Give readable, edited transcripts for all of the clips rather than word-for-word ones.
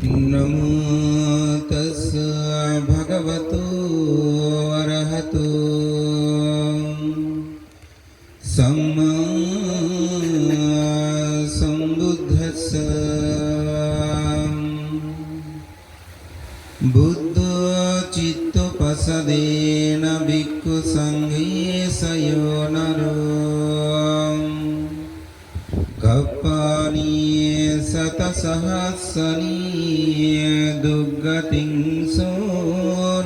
नमो तस्स भगवतो अरहतो सम्मा सम्बुद्धस्स बुद्धो चित्तोपसदेन भिक्खु संघेसयो नरो कप्पानि शतसहस्राणि दुर्गतिं सो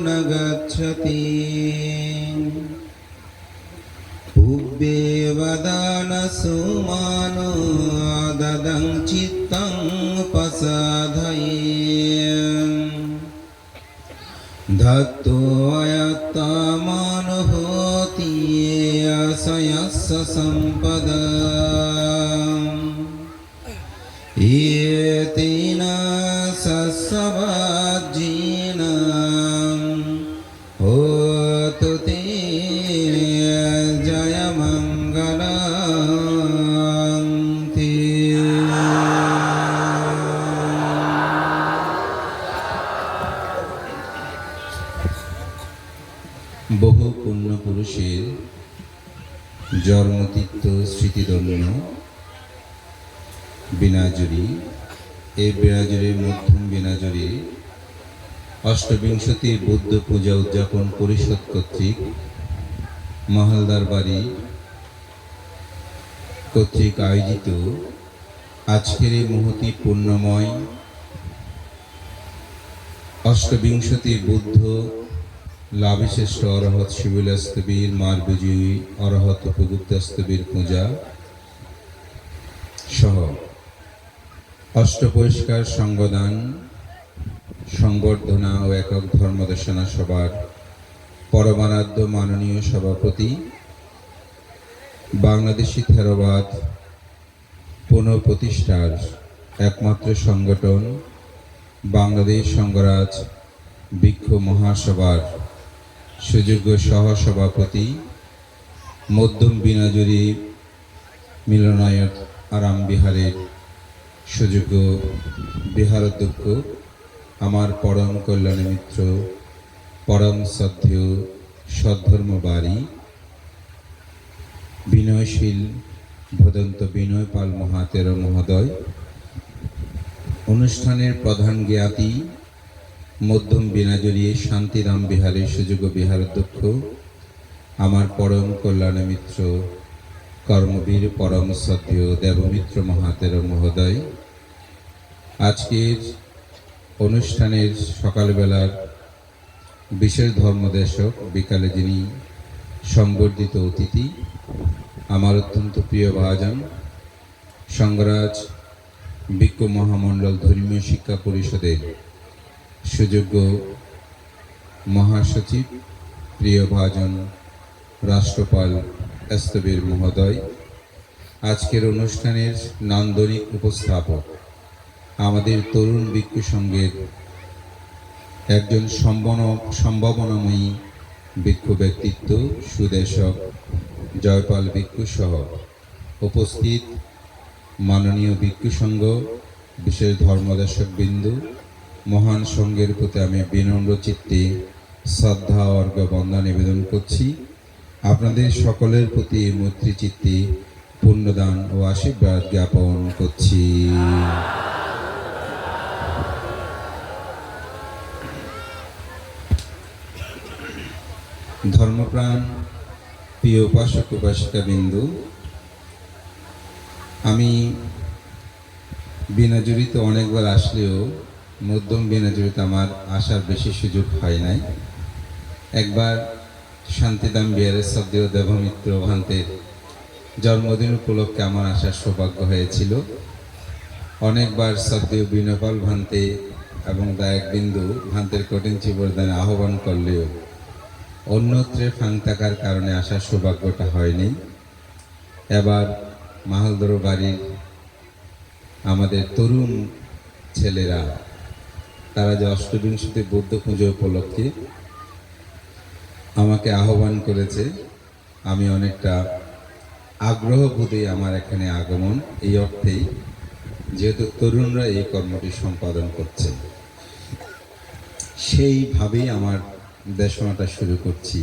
न गच्छति उभे वदनसो मानो ददं चित्तं पसाधये धत्तो अयत्तमनो होति आशयस्स सम्पदा येतेन सस्सवाज्येन होतु ते जयमङ्गलं ते। বহু পুণ্য পুরুষের জন্মতীর্থ স্মৃতিধন্য বিনাজুরি, এই বিনাজুরির মধ্যম বিনাজুরি অষ্টবিংশতি বৌদ্ধ পূজা উদযাপন পরিষদ কর্তৃক মহালদার বাড়ি কর্তৃক আয়োজিত আজকের এই মহতি পুণ্যময় অষ্টবিংশতি বৌদ্ধ লাভিশ্রেষ্ঠ অরহত শিবিলাস্তবীর মার বিজয়ী অরহত উপগুপ্তাস্তবীর পূজা সহ অষ্টপরিষ্কার সঙ্গদান সংবর্ধনা ও একক ধর্মদেশনা সভার পরমারাধ্য মাননীয় সভাপতি, বাংলাদেশি থেরোবাদ পুনঃপ্রতিষ্ঠার একমাত্র সংগঠন বাংলাদেশ সংঘরাজ ভিক্ষু মহাসভার সুযোগ্য সহসভাপতি, মধ্যম বিনাজুরি মিলনায়ত আরাম বিহারের সুযোগ্য বিহারাধ্যক্ষ, আমার পরম কল্যাণ মিত্র, পরম শ্রদ্ধেয় সদ্ধর্মবাড়ি বিনয়শীল ভদন্ত বিনয় পাল মহাতের মহোদয়, অনুষ্ঠানের প্রধান জ্ঞাতি মধ্যম বিনাজুরি শান্তিরাম বিহারের সুযোগ্য বিহারাধ্যক্ষ, আমার পরম কল্যাণ মিত্র কর্মবীর পরম শ্রদ্ধেয় দেবমিত্র মহাতের মহোদয়, আজকের অনুষ্ঠানের সকালবেলার বিশেষ ধর্মদেশক, বিকালে যিনি সংবর্ধিত অতিথি, আমার অত্যন্ত প্রিয় ভাজন সংঘরাজ ভিক্ষু মহামণ্ডল ধর্মীয় শিক্ষা পরিষদের সুযোগ্য মহাসচিব, প্রিয় ভাজন রাষ্ট্রপাল স্তবীর মহোদয়, আজকের অনুষ্ঠানের নান্দনিক উপস্থাপক, আমাদের তরুণ ভিক্ষু সংঘের একজন সম্ভাবনাময়ী ভিক্ষু ব্যক্তিত্ব সুদেশক জয়পাল ভিক্ষু সহ উপস্থিত মাননীয় ভিক্ষু সংঘ, বিশেষ ধর্মদর্শক বিন্দু, মহান সংঘের প্রতি আমি বিনম্র চিত্তে শ্রদ্ধা অর্ঘ্য বন্দনা নিবেদন করছি। আপনাদের সকলের প্রতি মৈত্রী চিত্তে পুণ্যদান ও আশীর্বাদ জ্ঞাপন করছি। ধর্মপ্রাণ প্রিয় উপাসক উপাসিকা বিন্দু, আমি বিনাজুরিতে অনেকবার আসলেও মধ্যম বিনাজুরিতে আমার আসার বেশি সুযোগ হয় নাই। একবার শান্তিধাম বিহারের শ্রদ্ধেয় দেবমিত্র ভান্তের জন্মদিন উপলক্ষে আমার আসার সৌভাগ্য হয়েছিল। অনেকবার শ্রদ্ধেয় বিনয়পাল ভান্তে এবং দায়ক বিন্দু ভান্তের কঠিন চিবরদানে আহ্বান করলেও অন্যত্রে ফাং থাকার কারণে আসার সৌভাগ্যটা হয়নি। এবার মাহালদর বাড়ির আমাদের তরুণ ছেলেরা, তারা যে অষ্টবিংশতি বৌদ্ধ পুজো উপলক্ষে আমাকে আহ্বান করেছে, আমি অনেকটা আগ্রহ বোধে আমার এখানে আগমন। এই অর্থেই যেহেতু তরুণরা এই কর্মটি সম্পাদন করছে, সেইভাবেই আমার দেশনাটা শুরু করছি।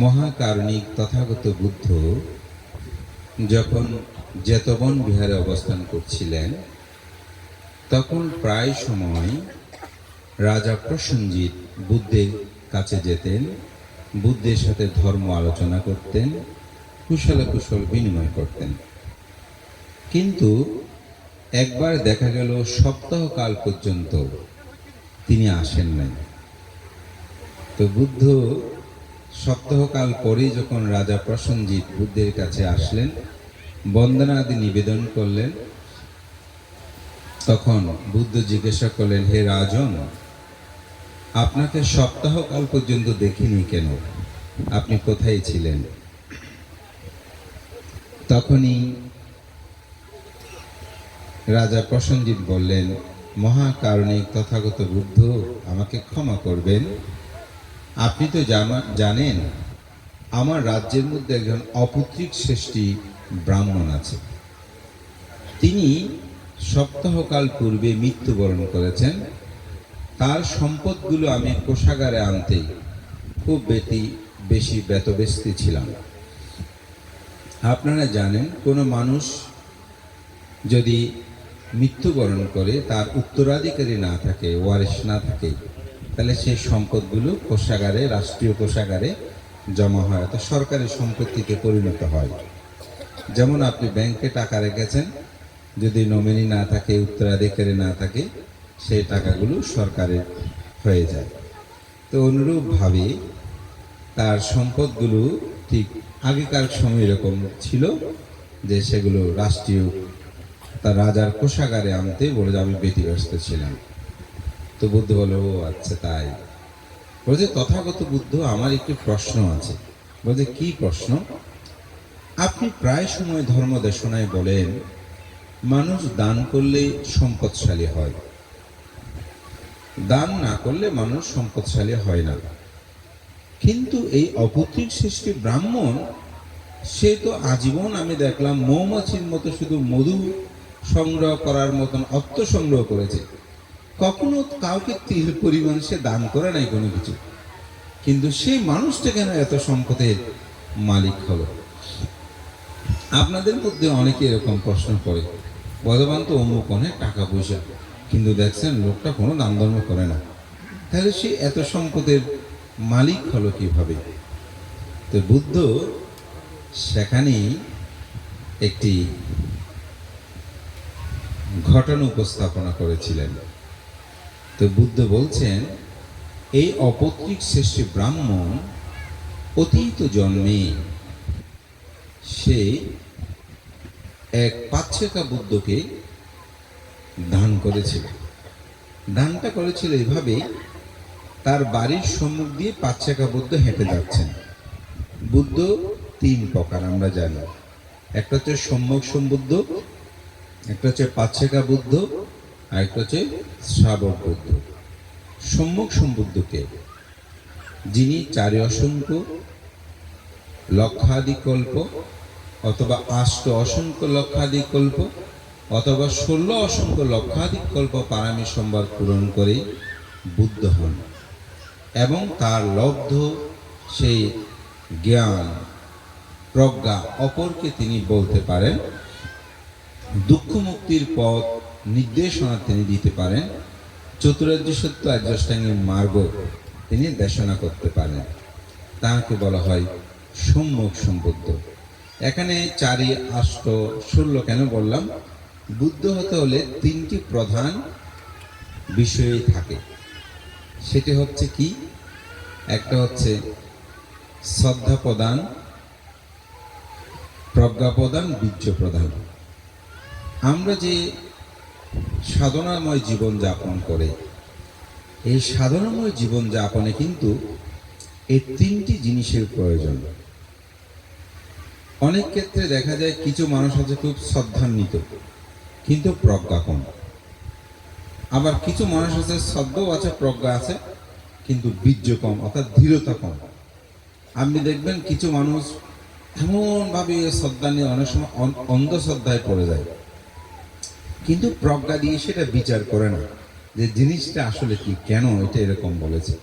মহাকারণিক তথাগত বুদ্ধ যখন জেতবন বিহারে অবস্থান করছিলেন, তখন প্রায় সময় রাজা প্রসেনজিৎ বুদ্ধের কাছে যেতেন, বুদ্ধের সাথে ধর্ম আলোচনা করতেন, কুশল বিনিময় করতেন। কিন্তু একবার দেখা গেল সপ্তাহকাল পর্যন্ত তিনি আসেন নাই। তো বুদ্ধ সপ্তাহকাল পরেই যখন রাজা প্রসেনজিৎ বুদ্ধের কাছে আসলেন, বন্দনাদি নিবেদন করলেন, তখন বুদ্ধ জিজ্ঞাসা করলেন, হে রাজন, আপনাকে সপ্তাহকাল পর্যন্ত দেখিনি কেন? আপনি কোথায় ছিলেন? তখনই রাজা প্রসেনজিৎ বললেন, মহাকারণিক তথাগত বুদ্ধ, আমাকে ক্ষমা করবেন। আপনি তো জানেন আমার রাজ্যের মধ্যে একজন অপুত্রিক শ্রেষ্ঠী ব্রাহ্মণ আছে। তিনি সপ্তাহকাল পূর্বে মৃত্যুবরণ করেছেন। তার সম্পদগুলো আমি কোষাগারে আনতে খুব বেশি ব্যতব্যস্ত ছিলাম। আপনারা জানেন, কোনো মানুষ যদি মৃত্যুবরণ করে, তার উত্তরাধিকারী না থাকে, ওয়ারিশ না থাকে, তাহলে সেই সম্পদগুলো কোষাগারে, রাষ্ট্রীয় কোষাগারে জমা হয়, তো সরকারি সম্পত্তিতে পরিণত হয়। যেমন আপনি ব্যাংকে টাকা রেখেছেন, যদি নমিনি না থাকে, উত্তরাধিকারী না থাকে, সেই টাকাগুলো সরকারের হয়ে যায়। তো অনুরূপভাবে তার সম্পদগুলো ঠিক আগেকার সময় এরকম ছিল যে সেগুলো রাষ্ট্রীয়, তার রাজার কোষাগারে আনতে বলে যে আমি ব্যতিব্যস্ত ছিলাম। তো বুদ্ধ বলে, ও আচ্ছা তাই। বলছে, তথাগত বুদ্ধ, আমার একটি প্রশ্ন আছে। বলছে, কি প্রশ্ন? আপনি প্রায় সময় ধর্ম দেশনায় বলেন মানুষ দান করলে সম্পদশালী হয়, দান না করলে মানুষ সম্পদশালী হয় না। কিন্তু এই অপুত্রিক সৃষ্টি ব্রাহ্মণ, সে তো আজীবন আমি দেখলাম মৌমাছির মতো শুধু মধু সংগ্রহ করার মতন অর্থ সংগ্রহ করেছে, কখনো কাউকে তিল পরিমাণ সে দান করে নাই কোনো কিছু। কিন্তু সেই মানুষটা কেন এত সম্পদের মালিক হলো? আপনাদের মধ্যে অনেকে এরকম প্রশ্ন করে, ভগবান তো অমুক অনেক টাকা পয়সা, কিন্তু দেখছেন লোকটা কোনো দান ধর্ম করে না, তাহলে সে এত সম্পদের মালিক হলো কিভাবে? তো বুদ্ধ সেখানেই একটি ঘটনা উপস্থাপনা করেছিলেন। তো বুদ্ধ বলছেন, এই অপত্রিক শ্রেষ্ঠ ব্রাহ্মণ অতীত জন্মে সে এক পাচ্ছেকা বুদ্ধকে দান করেছিল। দানটা করেছিল এভাবে, তার বাড়ির সম্মুখ দিয়ে পাচ্ছেকা বুদ্ধ হেঁটে যাচ্ছেন। বুদ্ধ তিন প্রকার আমরা জানি, একটা হচ্ছে সম্যক সম্বুদ্ধ, একটা হচ্ছে পাচ্ছেকা বুদ্ধ, আর একটা হচ্ছে শ্রাবক বুদ্ধ। সম্যক সম্বুদ্ধকে, যিনি চারি অসংখ্য লক্ষাধিক কল্প অথবা অসংখ্য লক্ষাধিক কল্প অথবা 16 অসংখ্য লক্ষাধিক কল্প পারামি সম্ভার পূরণ করে বুদ্ধ হন, এবং তার লব্ধ সেই জ্ঞান প্রজ্ঞা অপরকে তিনি বলতে পারেন, দুঃখ মুক্তির পথ নির্দেশনা তিনি দিতে পারেন, চতুরার্য সত্য আর্যাষ্টাঙ্গিক মার্গ তিনি দেশনা করতে পারেন। তাকে বলা হয় সম্যক সম্বুদ্ধ। এখানে 4, 8, 16 কেন বললাম? বুদ্ধ হতে হলে তিনটি প্রধান বিষয় থাকে। সেটি হচ্ছে কি? একটা হচ্ছে শ্রদ্ধা প্রদান, প্রজ্ঞা প্রদান, বীর্য প্রদান। আমরা যে সাধনাময় জীবন যাপন করে, এই সাধনাময় জীবন যাপনে কিন্তু এই তিনটি জিনিসের প্রয়োজন। অনেক ক্ষেত্রে দেখা যায় কিছু মানুষ আছে খুব শ্রদ্ধান্বিত কিন্তু প্রজ্ঞা কম, আবার কিছু মানুষ আছে শ্রদ্ধাও আছে, প্রজ্ঞা আছে, কিন্তু বীর্য কম, অর্থাৎ দৃঢ়তা কম। আপনি দেখবেন কিছু মানুষ এমনভাবে শ্রদ্ধা নিয়ে অনেক সময় অন্ধশ্রদ্ধায় পড়ে যায়। কিন্তু প্রজ্ঞা দিয়ে সেটা বিচার করে না যে জিনিসটা আসলে কি, কেন এটা এরকম বলেছে।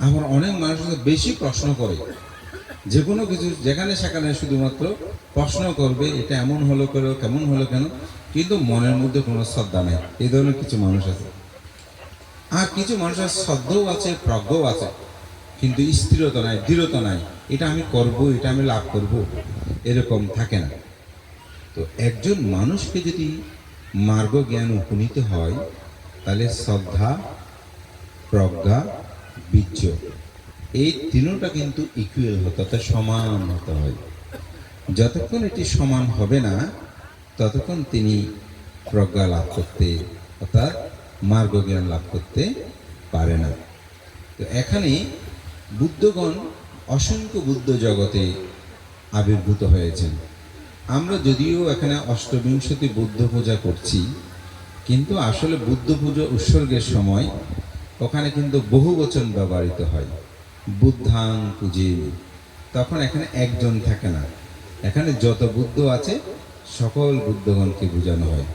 আবার অনেক মানুষ বেশি প্রশ্ন করে, যে কোনো কিছু যেখানে সেখানে শুধুমাত্র প্রশ্ন করবে, এটা এমন হলো কেন, কেমন হলো কেন, কিন্তু মনের মধ্যে কোনো শ্রদ্ধা নেই। এই ধরনের কিছু মানুষ আছে। আর কিছু মানুষের শ্রদ্ধাও আছে, প্রজ্ঞাও আছে, কিন্তু স্থিরতা নাই, দৃঢ়তা নাই, এটা আমি করব, এটা আমি লাভ করব, এরকম থাকে না। তো একজন মানুষকে যদি মার্গ জ্ঞান উপনীত হয়, তাহলে শ্রদ্ধা, প্রজ্ঞা, বীর্য, এই তিনটা কিন্তু ইকুয়াল হতে, অর্থাৎ সমান হতে হয়। যতক্ষণ এটি সমান হবে না, ততক্ষণ তিনি প্রজ্ঞা লাভ করতে, অর্থাৎ মার্গ জ্ঞান লাভ করতে পারে না। তো এখানে বুদ্ধগণ অসংখ্য বুদ্ধ জগতে আবির্ভূত হয়েছেন। আমরা যদিও এখানে অষ্টবিংশতি বুদ্ধ পূজা করছি, কিন্তু আসলে বুদ্ধ পূজা উৎসর্গের সময় ওখানে কিন্তু বহু বচন ব্যবহৃত হয়। বুদ্ধাং পূজে, তখন এখানে একজন থাকে না, এখানে যত বুদ্ধ আছে সকল বুদ্ধগণকে বোঝানো হয়।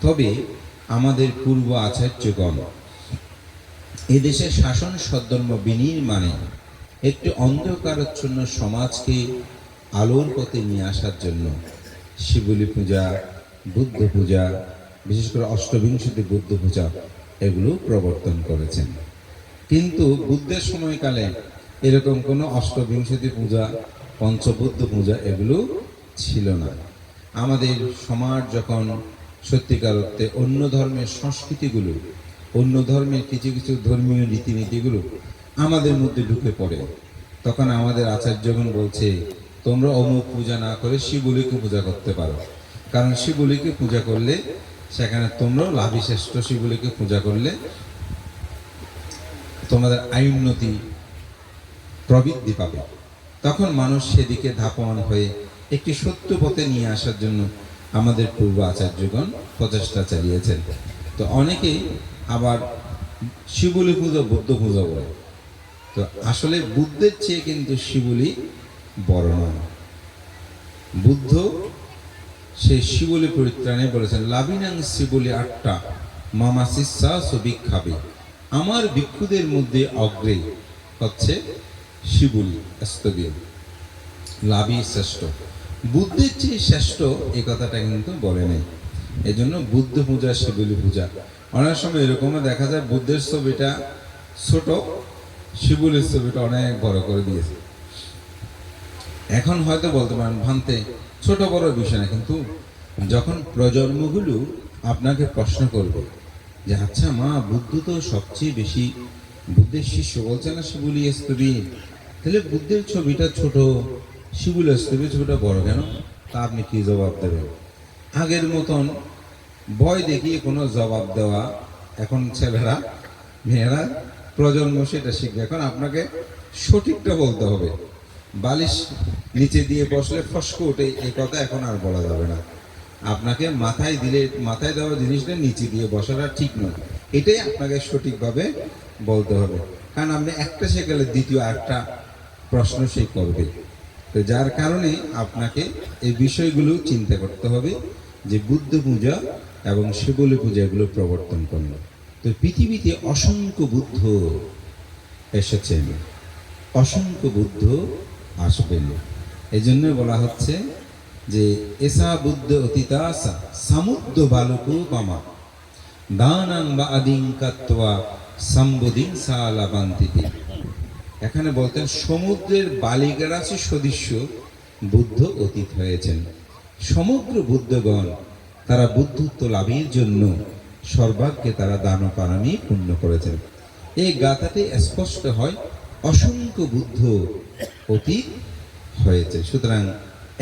তবে আমাদের পূর্ব আচার্যগণ এদেশের শাসন সদ্ধর্ম বিনির্মাণে একটি অন্ধকারাচ্ছন্ন সমাজকে আলোর পথে নিয়ে আসার জন্য শিবলী পূজা, বুদ্ধ পূজা, বিশেষ করে অষ্টবিংশতি বুদ্ধ পূজা, এগুলো প্রবর্তন করেছেন। কিন্তু বুদ্ধের সময়কালে এরকম কোনো অষ্টবিংশতি পূজা, পঞ্চবুদ্ধ পূজা এগুলো ছিল না। আমাদের সমাজ যখন সত্যিকার অর্থে অন্য ধর্মের সংস্কৃতিগুলো, অন্য ধর্মের কিছু কিছু ধর্মীয় রীতিনীতিগুলো আমাদের মধ্যে ঢুকে পড়ে, তখন আমাদের আচার্যগণ বলছে, তোমরা অমুক পূজা না করে শিবলীকে পূজা করতে পারো, কারণ শিবলীকে পূজা করলে সেখানে তোমরাও লাভিশ্রেষ্ঠ, শিবলীকে পূজা করলে তোমাদের আয়ুন্নতি প্রবৃদ্ধি পাবে। তখন মানুষ সেদিকে ধাপমান হয়ে একটি সত্য পথে নিয়ে আসার জন্য আমাদের পূর্ব আচার্যগণ প্রচেষ্টা চালিয়েছেন। তো অনেকেই আবার শিবলী পুজো বুদ্ধ পূজা বলে। তো আসলে বুদ্ধের চেয়ে কিন্তু শিবলী বড় নয়। বুদ্ধ সেই শিবলী পরিত্রাণে বলেছেন, লাভিনাং শিবলী আটটা মামা শিষ্যা সবিক্ষাবে, আমার ভিক্ষুদের মধ্যে অগ্রে হচ্ছে শিবলী স্তবীয়, লাভই শ্রেষ্ঠ। বুদ্ধের চেয়ে শ্রেষ্ঠ এই কথাটা কিন্তু বলে নেই। এই জন্য বুদ্ধ পূজা, শিবলী পূজা, অনেক সময় এরকমও দেখা যায় বুদ্ধের ছবিটা ছোট, শিবলীর ছবিটা অনেক বড় করে দিয়েছে। এখন হয়তো বলতে পারেন ভান্তে ছোট বড় বিষয় না, কিন্তু যখন প্রজন্মগুলো আপনাকে প্রশ্ন করবে যে আচ্ছা মা, বুদ্ধ তো সবচেয়ে বেশি, বুদ্ধের শিষ্য বলছে না শিবলী স্তবী, তাহলে বুদ্ধের ছবিটা ছোট, শিবলী স্তবীর ছবিটা বড় কেন? তা আপনি কি জবাব দেবেন? আগের মতন ভয় দেখিয়ে কোনো জবাব দেওয়া এখন ছেলেরা মেয়েরা প্রজন্ম সেটা শিখবে। এখন আপনাকে সঠিকটা বলতে হবে। বালিশ নিচে দিয়ে বসলে ফস্ক ওঠে, এই কথা এখন আর বলা যাবে না। আপনাকে মাথায় দিলে, মাথায় দেওয়া জিনিসটা নিচে দিয়ে বসাটা ঠিক নয়, এটাই আপনাকে সঠিকভাবে বলতে হবে। কারণ আপনি একটা শেখালে দ্বিতীয় একটা প্রশ্ন সে করবে। তো যার কারণে আপনাকে এই বিষয়গুলো চিন্তা করতে হবে যে বুদ্ধ পূজা এবং শিবলী পূজা এগুলো প্রবর্তন করল। তো পৃথিবীতে অসংখ্য বুদ্ধ এসেছেন, অসংখ্য বুদ্ধ আসবেন। এই জন্য বলা হচ্ছে যে এসা বুদ্ধ অতীতাসা সমুদ্র বালকু বামা দানাং বা আদিং কাত্বা সম্বোধিং সালাবান্তিতে। এখানে বলতেন সমুদ্রের বালিকারাশি সদৃশ্য বুদ্ধ অতীত হয়েছেন। সমগ্র বুদ্ধগণ তারা বুদ্ধত্ব লাভের জন্য সর্বাগ্যে তারা দান পারামি পূর্ণ করেছেন। এই গাথাতে স্পষ্ট হয় অসংখ্য বুদ্ধ অতীত হয়েছে, সুতরাং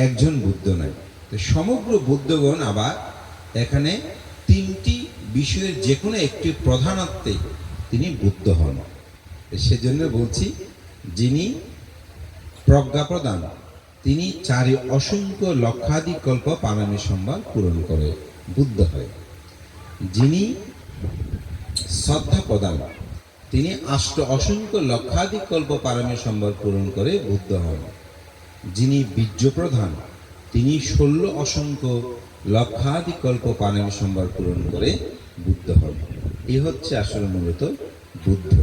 একজন বুদ্ধ নয়। তো সমগ্র বুদ্ধগণ আবার এখানে তিনটি বিষয়ের যে কোনো একটি প্রধানত্বে তিনি বুদ্ধ হন। সেজন্য বলছি, যিনি প্রজ্ঞা প্রদান, তিনি চারি অসংখ্য লক্ষাধিক কল্প পারামি সম্ভার পূরণ করে বুদ্ধ হয়। যিনি শ্রদ্ধা প্রদান, তিনি অসংখ্য লক্ষাধিক কল্প পারামি সম্ভার পূরণ করে বুদ্ধ হন। যিনি বীর্য প্রধান, তিনি 16 অসংখ্য লক্ষাধিকল্প পানীয় সম্ভার পূরণ করে বুদ্ধ হন। এই হচ্ছে আসলে মূলত বুদ্ধ।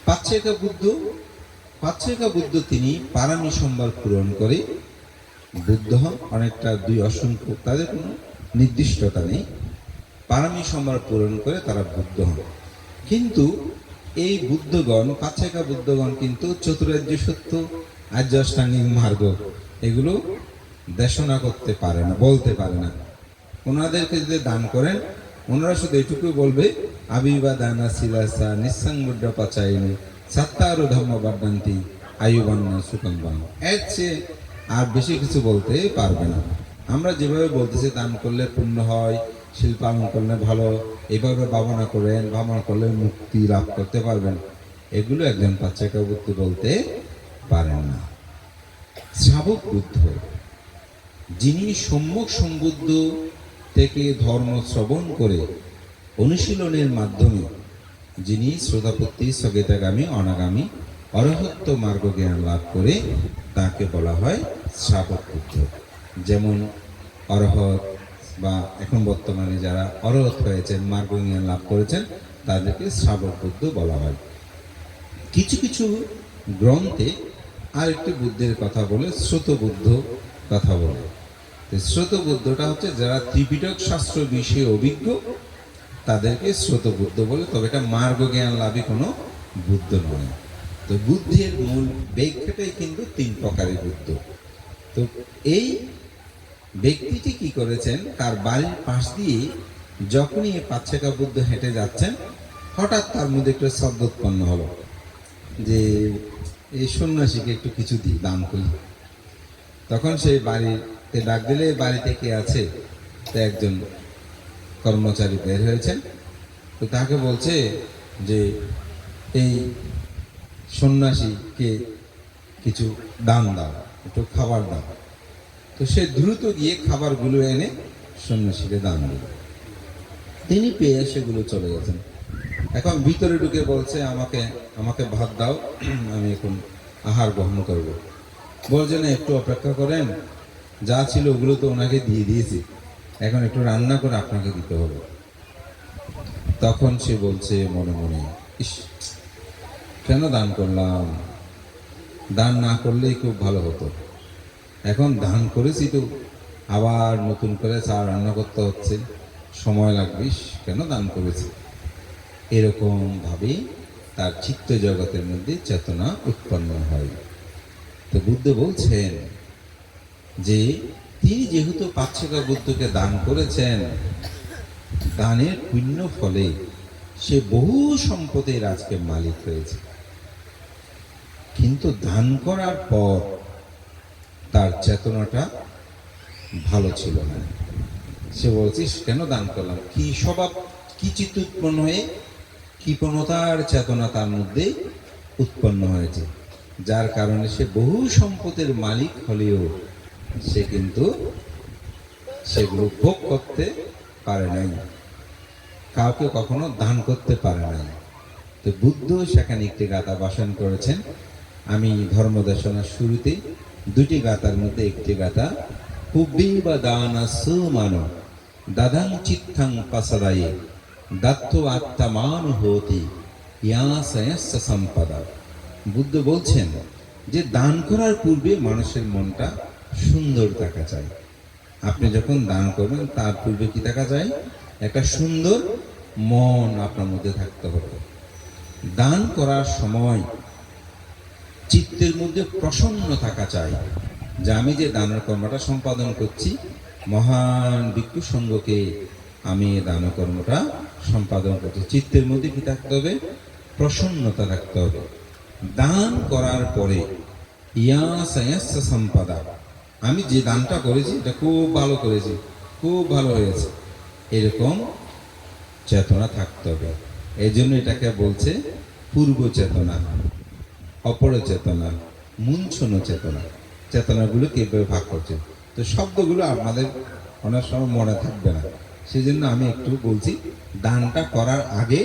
পাচ্ছেকা বুদ্ধ তিনি পারামি সম্ভার পূরণ করে বুদ্ধ হন। অনেকটা দুই অসংখ্য, তাদের কোনো নির্দিষ্টতা নেই। পারামি সম্ভার পূরণ করে তারা বুদ্ধ হন। কিন্তু এই বুদ্ধগণ, পাচ্ছেকা বুদ্ধগণ কিন্তু চতুরার্য সত্য, আর্য অষ্টাঙ্গিক মার্গ এগুলো দেশনা করতে পারে না, বলতে পারে না। ওনাদেরকে যদি দান করেন, ওনারা শুধু এটুকু বলবে আবিবা দানা সিলাসা নিঃসংবুদ্ধ পাচাইনি সাত্তারু ধর্ম বাড্ডান্তি আয়ুবান্না সুকম্বান, এর চেয়ে আর বেশি কিছু বলতে পারবে না। আমরা যেভাবে বলতেছি দান করলে পুণ্য হয়, শিল্পায়ন করলে ভালো, এভাবে ভাবনা করেন, ভাবনা করলে মুক্তি লাভ করতে পারবেন, এগুলো একজন পাচ্ছেকা বুদ্ধ বলতে পারেন না। শ্রাবক বুদ্ধ, যিনি সম্যক সম্বুদ্ধ থেকে ধর্ম শ্রবণ করে অনুশীলনের মাধ্যমে যিনি শ্রোতাপত্তি স্থগিতাগামী অনাগামী অরহত্ব মার্গ জ্ঞান লাভ করে, তাকে বলা হয় শ্রাবক বুদ্ধ। যেমন অরহত বা এখন বর্তমানে যারা অরহত হয়েছেন, মার্গ জ্ঞান লাভ করেছেন, তাদেরকে শ্রাবক বুদ্ধ বলা হয়। কিছু কিছু গ্রন্থে আরেকটি বুদ্ধের কথা বলে শ্রোত বুদ্ধ কথা বলে। শ্রোত বুদ্ধটা হচ্ছে যারা ত্রিপিটক শাস্ত্র বিষয়ে অভিজ্ঞ, তাদেরকে শ্রোত বুদ্ধ বলে। তবে এটা মার্গ জ্ঞান লাভী কোনো বুদ্ধ নয়। তো বুদ্ধের মূল ব্যাখ্যাটাই কিন্তু তিন প্রকারের বুদ্ধ। তো এই ব্যক্তিটি কি করেছেন, তার বাড়ির পাশ দিয়ে যখনই এই পাচ্ছেকা বুদ্ধ হেঁটে যাচ্ছেন, হঠাৎ তার মধ্যে একটু শব্দ উৎপন্ন হলো যে এই সন্ন্যাসীকে একটু কিছু দিই, দান করি। তখন সেই বাড়িতে ডাক দিলে বাড়িতে কে আছে, তো একজন কর্মচারী বের হয়েছেন। তো তাকে বলছে যে এই সন্ন্যাসীকে কিছু দান দাও, একটু খাবার দাও। তো সে দ্রুত গিয়ে খাবারগুলো এনে সন্ন্যাসীকে দান দিল। তিনি পেয়ে সেগুলো চলে গেছেন। এখন ভিতরে ঢুকে বলছে আমাকে ভাত দাও, আমি এখন আহার গ্রহণ করব। বলছে না, একটু অপেক্ষা করেন, যা ছিল ওগুলো তো ওনাকে দিয়ে দিয়েছি, এখন একটু রান্না করে আপনাকে দিতে হবে। তখন সে বলছে মনে মনে, ইস, কেন দান করলাম, দান না করলেই খুব ভালো হতো। এখন দান করেছি তো আবার নতুন করে চা রান্না করতে হচ্ছে, সময় লাগবে, কেন দান করেছি। এরকম ভাবে তার চিত্ত জগতের মধ্যে চেতনা উৎপন্ন হয়। তো বুদ্ধ বলছেন যে তিনি যেহেতু পাচ্ছেকা বুদ্ধকে দান করেছেন, দানের পুণ্য ফলে সে বহু সম্পদের আজকে মালিক হয়েছে। কিন্তু দান করার পর তার চেতনাটা ভালো ছিল না। সে বলছিস কেন দান করলাম, কি স্বভাব, কি চিত্ত উৎপন্ন হয়ে কৃপণতার চেতনা তার মধ্যে উৎপন্ন হয়েছে, যার কারণে সে বহু সম্পদের মালিক হলেও সে কিন্তু সেগুলো ভোগ করতে পারে নাই, কাউকে কখনো দান করতে পারে নাই। তো বুদ্ধ সেখানে একটি গাথা ভাষণ করেছেন। আমি ধর্মদেশনার শুরুতে দুটি গাথার মধ্যে একটি গাথা, হুব্বি বা দানা সুমান দাদাং চিত্তাং পাসাদায়ে দাত্ত আত্মান হতি ইয়াসয়াস সম্পদা। বুদ্ধ বলছেন যে দান করার পূর্বে মানুষের মনটা সুন্দর থাকা চাই। আপনি যখন দান করবেন তার পূর্বে কি থাকা চাই, একটা সুন্দর মন আপনার মধ্যে থাকতে হবে। দান করার সময় চিত্তের মধ্যে প্রসন্ন থাকা চাই যে আমি যে দানের কর্মটা সম্পাদন করছি, মহান ভিক্ষু সঙ্গকে আমি দান কর্মটা সম্পাদন করছি। চিত্তের মধ্যে কি থাকতে হবে, প্রসন্নতা থাকতে হবে। দান করার পরে ইয়াসায়াস সম্পদা, আমি যে দানটা করেছি এটা খুব ভালো করেছি, খুব ভালো হয়েছে, এরকম চেতনা থাকতে হবে। এই জন্য এটাকে বলছে পূর্ব চেতনা, অপর চেতনা, মুঞ্ছন চেতনা। চেতনাগুলো কিভাবে ভাগ করছে, তো শব্দগুলো আমাদের অনেক সময় মনে থাকবে না, সেই জন্য আমি একটু বলছি। দানটা করার আগে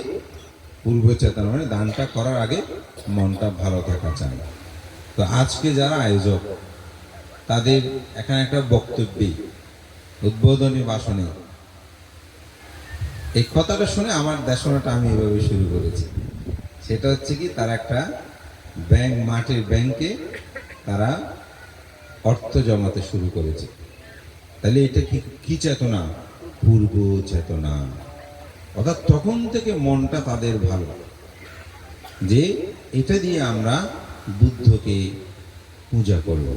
পূর্ব চেতনা, মানে দানটা করার আগে মনটা ভালো থাকা চাই। তো আজকে যারা আয়োজক, তাদের এখানে একটা বক্তব্যে উদ্বোধনী ভাষণে এই কথাটা শুনে আমার দেশনাটা আমি এভাবে শুরু করেছি। সেটা হচ্ছে কি, তারা একটা ব্যাংক, মাটির ব্যাংকে তারা অর্থ জমাতে শুরু করেছে। তাহলে এটা কি কি চেতনা? পূর্ব চেতনা। অর্থাৎ তখন থেকে মনটা তাদের ভালো, যে এটা দিয়ে আমরা বুদ্ধকে পূজা করব,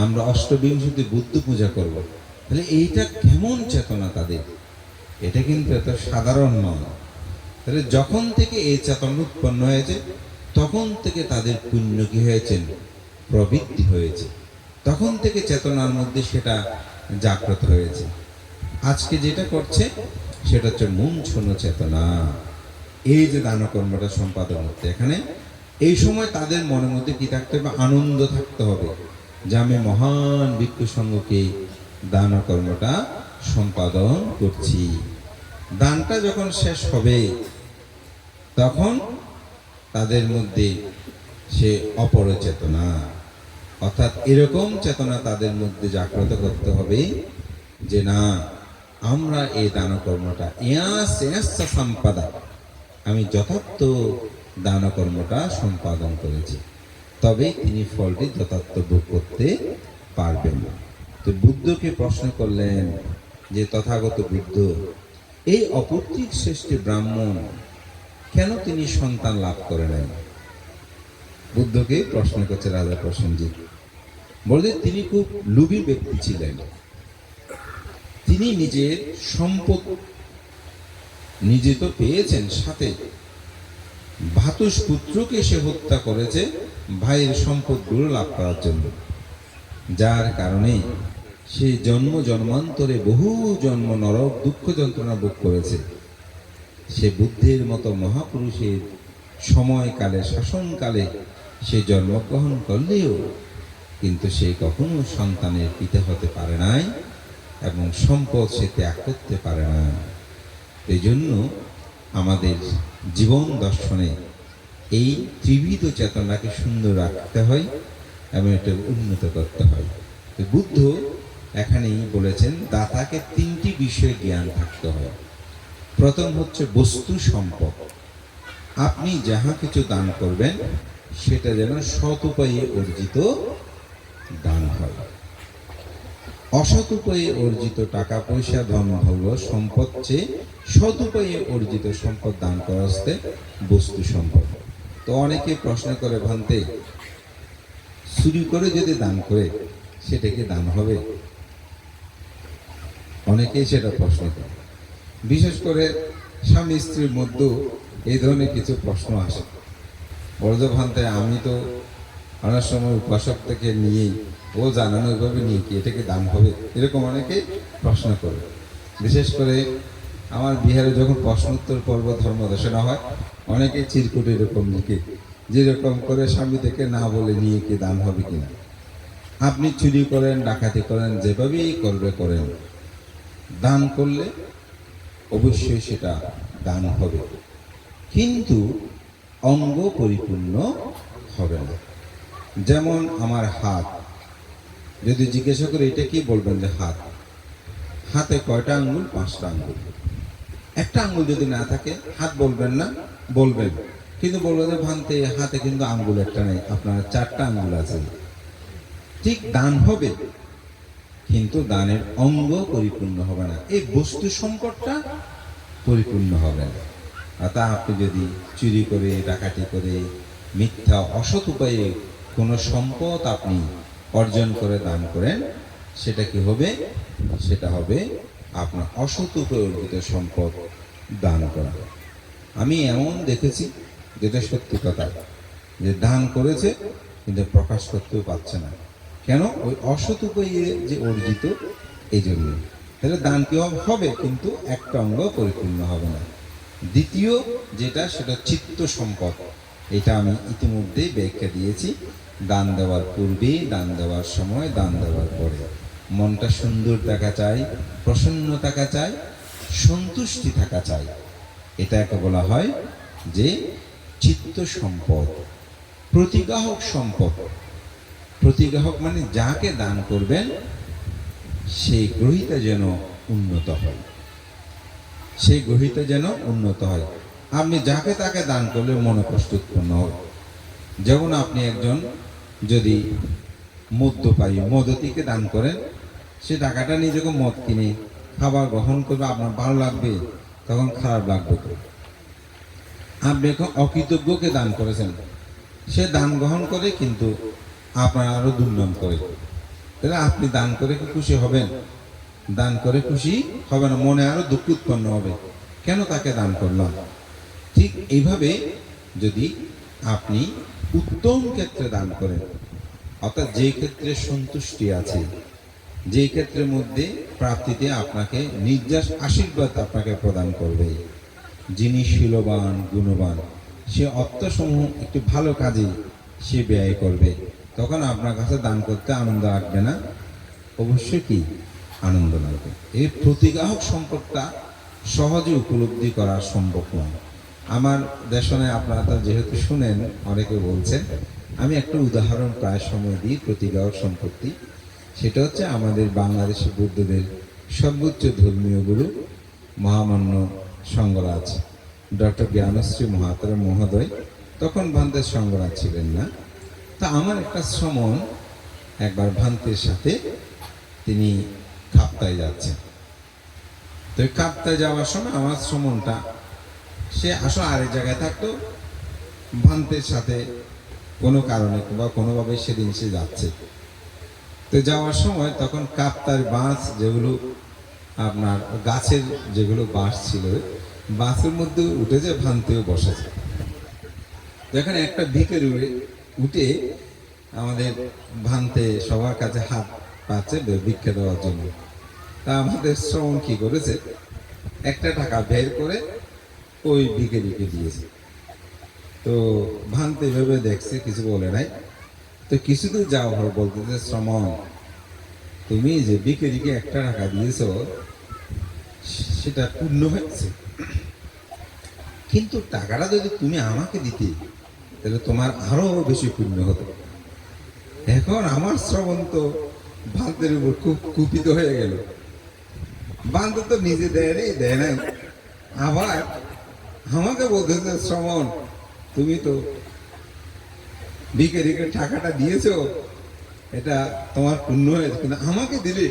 আমরা অষ্টবিংশতি বুদ্ধ পূজা করব। তাহলে এইটা কেমন চেতনা তাদের, এটা কিন্তু এত সাধারণ নয়। তাহলে যখন থেকে এই চেতনা উৎপন্ন হয়েছে, তখন থেকে তাদের পুণ্য কি হয়েছে? প্রবৃত্তি হয়েছে। তখন থেকে চেতনার মধ্যে সেটা জাগ্রত হয়েছে। আজকে যেটা করছে সেটা হচ্ছে মুঞ্ছন চেতনা। এই যে দানকর্মটা সম্পাদন হচ্ছে এখানে, এই সময় তাদের মনের মধ্যে কি থাকতে হবে? আনন্দ থাকতে হবে যে আমি মহান ভিক্ষু সংঘকে দানকর্মটা সম্পাদন করছি। দানটা যখন শেষ হবে, তখন তাদের মধ্যে সে অপর চেতনা, অর্থাৎ এরকম চেতনা তাদের মধ্যে জাগ্রত করতে হবে যে না, আমরা এই দানকর্মটা সম্পাদা, আমি যথার্থ দানকর্মটা সম্পাদন করেছি, তবে তিনি ফলটি যথার্থ ভোগ করতে পারবেন। তো বুদ্ধকে প্রশ্ন করলেন যে তথাগত বুদ্ধ, এই অপৌত্রিক শ্রেষ্ঠ ব্রাহ্মণ কেন তিনি সন্তান লাভ করে নাই? বুদ্ধকে প্রশ্ন করছে রাজা প্রসেনজিৎ। বলতে তিনি খুব লোভী ব্যক্তি ছিলেন। তিনি নিজের সম্পদ নিজে তো পেয়েছেন, সাথে ভাতুষ পুত্রকে সে হত্যা করেছে ভাইয়ের সম্পদগুলো লাভ করার জন্য, যার কারণে সে জন্ম জন্মান্তরে বহু জন্ম নরক দুঃখ যন্ত্রণা ভোগ করেছে। সে বুদ্ধের মতো মহাপুরুষের সময়কালে, শাসনকালে সে জন্মগ্রহণ করলেও কিন্তু সে কখনো সন্তানের পিতা হতে পারে নাই এবং সম্পদ সে ত্যাগ করতে পারে না। এই জন্য আমাদের জীবন দর্শনে এই ত্রিবিধ চেতনাকে সুন্দর রাখতে হয় এবং এটা উন্নত করতে হয়। তো বুদ্ধ এখানেই বলেছেন দাতাকে তিনটি বিষয়ে জ্ঞান থাকতে হয়। প্রথম হচ্ছে বস্তু সম্পদ। আপনি যাহা কিছু দান করবেন সেটা যেন সৎ উপায়ে অর্জিত দান হয়। অসৎ উপায়ে অর্জিত টাকা পয়সা, ধন ভোগ, সম্পদ চেয়ে সৎ উপায়ে অর্জিত সম্পদ দান করা হচ্ছে বস্তু সম্পদ। তো অনেকে প্রশ্ন করে, ভান্তে, চুরি করে যদি দান করে সেটা কি দান হবে? অনেকেই সেটা প্রশ্ন করে। বিশেষ করে স্বামী স্ত্রীর মধ্যেও এই ধরনের কিছু প্রশ্ন আসে। বলতো, ভান্তে, আমি তো অনেক সময় উপাসক থেকে নিয়েই, ও জানানো ওইভাবে নিয়ে কি এটা কি দান হবে? এরকম অনেকে প্রশ্ন করে। বিশেষ করে আমার বিহারে যখন প্রশ্নোত্তর পর্ব ধর্মদেশনা হয়, অনেকে চিরকুট এরকম লিখে, যেরকম করে স্বামী থেকে না বলে নিয়ে কি দান হবে কিনা। আপনি চুরি করেন, ডাকাতি করেন, যেভাবেই করেন, দান করলে অবশ্যই সেটা দান হবে, কিন্তু অঙ্গ পরিপূর্ণ হবে না। যেমন আমার হাত, যদি জিজ্ঞাসা করে এটা কি, বলবেন যে হাত। হাতে কয়টা আঙ্গুল? 5টা আঙ্গুল। একটা আঙ্গুল যদি না থাকে হাত বলবেন না? বলবেন, কিন্তু বলবেন যে ভান্তে, হাতে কিন্তু আঙ্গুল একটা নেই, আপনার 4টা আঙ্গুল আছে। ঠিক দান হবে, কিন্তু দানের অঙ্গ পরিপূর্ণ হবে না, এই বস্তু সম্পদটা পরিপূর্ণ হবে না। তা আপনি যদি চুরি করে, ডাকাতি করে, মিথ্যা অসৎ উপায়ে কোনো সম্পদ আপনি অর্জন করে দান করেন, সেটা কি হবে? সেটা হবে আপনার অসৎ উপায়ে অর্জিত সম্পদ দান করা। আমি এমন দেখেছি, যেটা সত্যি কথা, যে দান করেছে কিন্তু প্রকাশ করতেও পারছে না। কেন? ওই অসৎ উপায়ে যে অর্জিত, এই জন্য। তাহলে দান কি হবে, কিন্তু একটা অঙ্গ পরিপূর্ণ হবে না। দ্বিতীয় যেটা, সেটা চিত্ত সম্পদ। এটা আমি ইতিমধ্যেই ব্যাখ্যা দিয়েছি। দান দেওয়ার পূর্বে, দান দেওয়ার সময়, দান দেওয়ার পরে মনটা সুন্দর থাকা চাই, প্রসন্ন থাকা চাই, সন্তুষ্টি থাকা চাই। এটাকে বলা হয় যে চিত্ত সম্পদ। প্রতিগ্রাহক সম্পদ। প্রতিগ্রাহক মানে যাকে দান করবেন সেই গ্রহিতা যেন উন্নত হয়, সেই গ্রহিতা যেন উন্নত হয়। আপনি যাকে তাকে দান করলে মনে কষ্ট উৎপন্ন হয়। যেমন আপনি একজন যদি মদ্যপায়ী মদতিকে দান করেন, সে টাকাটা নিজেকে মদ কিনে খাবার গ্রহণ করবে, আপনার ভালো লাগবে, তখন খারাপ লাগবে তো। আপনি এখন অকৃতজ্ঞকে দান করেছেন, সে দান গ্রহণ করে কিন্তু আপনার আরো দুর্নাম করে, তাহলে আপনি দান করে কি খুশি হবেন? দান করে খুশি হবে না, মনে আরো দুঃখ উৎপন্ন হবে, কেন তাকে দান করলাম। ঠিক এইভাবে যদি আপনি উত্তম ক্ষেত্রে দান করেন, অর্থাৎ যে ক্ষেত্রে সন্তুষ্টি আছে, যে ক্ষেত্রের মধ্যে প্রাপ্তিতে আপনাকে নির্যাস আশীর্বাদ আপনাকে প্রদান করবে, যিনি শীলবান গুণবান, সে অর্থসমূহ একটি ভালো কাজে সে ব্যয় করবে, তখন আপনার কাছে দান করতে আনন্দ লাগবে না? অবশ্যই কি আনন্দ লাগবে। এই প্রতিগ্রাহক সম্পদটা সহজে উপলব্ধি করা সম্ভব নয়। আমার দেশনে আপনারা তো যেহেতু শুনেন, অনেকে বলছেন, আমি একটা উদাহরণ প্রায় সময় দিই প্রতিগ্রাহক সম্পত্তি। সেটা হচ্ছে আমাদের বাংলাদেশের বুদ্ধদের সর্বোচ্চ ধর্মীয় গুরু মহামান্য সঙ্গরাজ ডক্টর জ্ঞানশ্রী মহাতারা মহোদয়, তখন ভান্তের সঙ্গরাজ ছিলেন না। তা আমার একটা শ্রমণ একবার ভান্তের সাথে তিনি কাপ্তায় যাচ্ছেন। তো কাপ্তায় যাওয়ার সময় আমার শ্রমণটা সে আসলে আরেক জায়গায় থাকতো, ভান্তের সাথে কোনো কারণে বা কোনোভাবে সেদিন সে যাচ্ছে। তো যাওয়ার সময় তখন কাপ্তার বাঁশ যেগুলো আপনার গাছের যেগুলো বাঁশ ছিল, বাঁশের মধ্যে উঠেছে, ভান্তেও বসেছে। যেখানে একটা ভিকের উঠে আমাদের ভান্তে সবার কাছে হাত পাচ্ছে ভিক্ষা দেওয়ার জন্য। তা আমাদের শ্রমণ কি করেছে, একটা টাকা বের করে ওই ভিখারিকে দিয়েছে। তো ভান্তে ভেবে দেখছে, কিছু বলে নাই। তো কিছুদিন যাওয়া হয় বলতেছে, শ্রমণ তুমি যে ভিখারিকে একটা টাকা দিয়েছো সেটা পূর্ণ হয়েছে, কিন্তু টাকাটা যদি তুমি আমাকে দিতে তাহলে তোমার আরো বেশি পূর্ণ হতো। এখন আমার শ্রবণ তো ভান্তের উপর খুব কুপিত হয়ে গেল। ভান্ত তো নিজে দেয় নাই, আবার আমাকে বলতেছে, শ্রবণ তুমি তো ভিখারিকে টাকাটা দিয়েছো, এটা তোমার পূর্ণ হয়েছে, কিন্তু আমাকে দিলে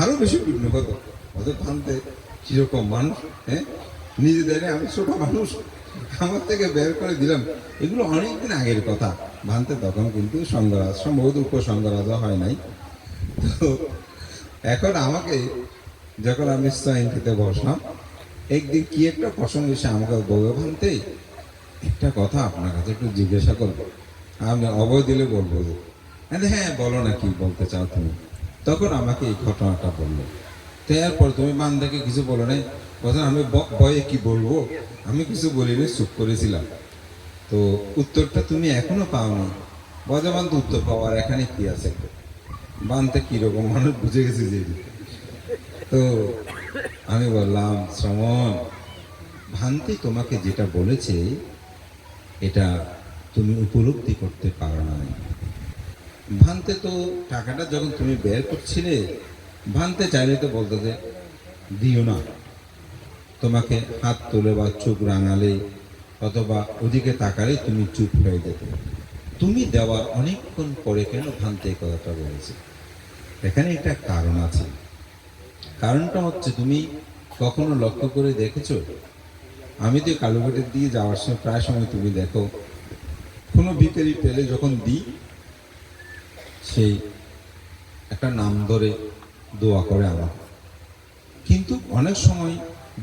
আরো বেশি পূর্ণ হতো। অত ভান্তে কিরকম মানুষ, হ্যাঁ, নিজে দেয়, আমি ছোট মানুষ, আমার থেকে বের করে দিলাম। এগুলো অনেকদিন আগের কথা। ভান্তে তখন কিন্তু সঙ্গরাজ, সম্ভবত উপসঙ্গরাজ হয় নাই। তো এখন আমাকে যখন আমি সাইন খেতে বসলাম, একদিন কি একটা প্রসঙ্গ এসে আমাকে বলবে, ভান্তে একটা কথা আপনার কাছে একটু জিজ্ঞাসা করবো, আমি অবয় দিলে বলবো যে, হ্যাঁ বলো না, কি বলতে চাও তুমি। তখন আমাকে এই ঘটনাটা বললো। তো এরপর তুমি বান্দাকে কিছু বলো নাই? বলছেন আমি ভয়ে কি বলবো, আমি কিছু বলিনি, চুপ করেছিলাম। তো উত্তরটা তুমি এখনো পাওনি। বজবান্ত উত্তর পাওয়ার এখানে কি আছে? বানতে কিরকম মানুষ বুঝে গেছে যে। তো আমি বললাম, শ্রমণ, ভান্তি তোমাকে যেটা বলেছে এটা তুমি উপলব্ধি করতে পারো না। ভান্তে তো টাকাটা যখন তুমি বের করছিলে, ভান্তে চাইলে তো বলতো যে দিও না, তোমাকে হাত তোলে বা চোখ রাঙালে অথবা ওদিকে তাকালে তুমি চুপ হয়ে যেতে। তুমি দেওয়ার অনেকক্ষণ পরে কেন ভান্তে এই কথাটা বলেছে? এখানে একটা কারণ আছে। কারণটা হচ্ছে, তুমি কখনো লক্ষ্য করে দেখেছো, আমি তো কালুঘাটের দিয়ে যাওয়ার সময় প্রায় সময় তুমি দেখো, কোনো ভিখারি পেলে যখন দিই, সেই একটা নাম ধরে দোয়া করে আমার, কিন্তু অনেক সময়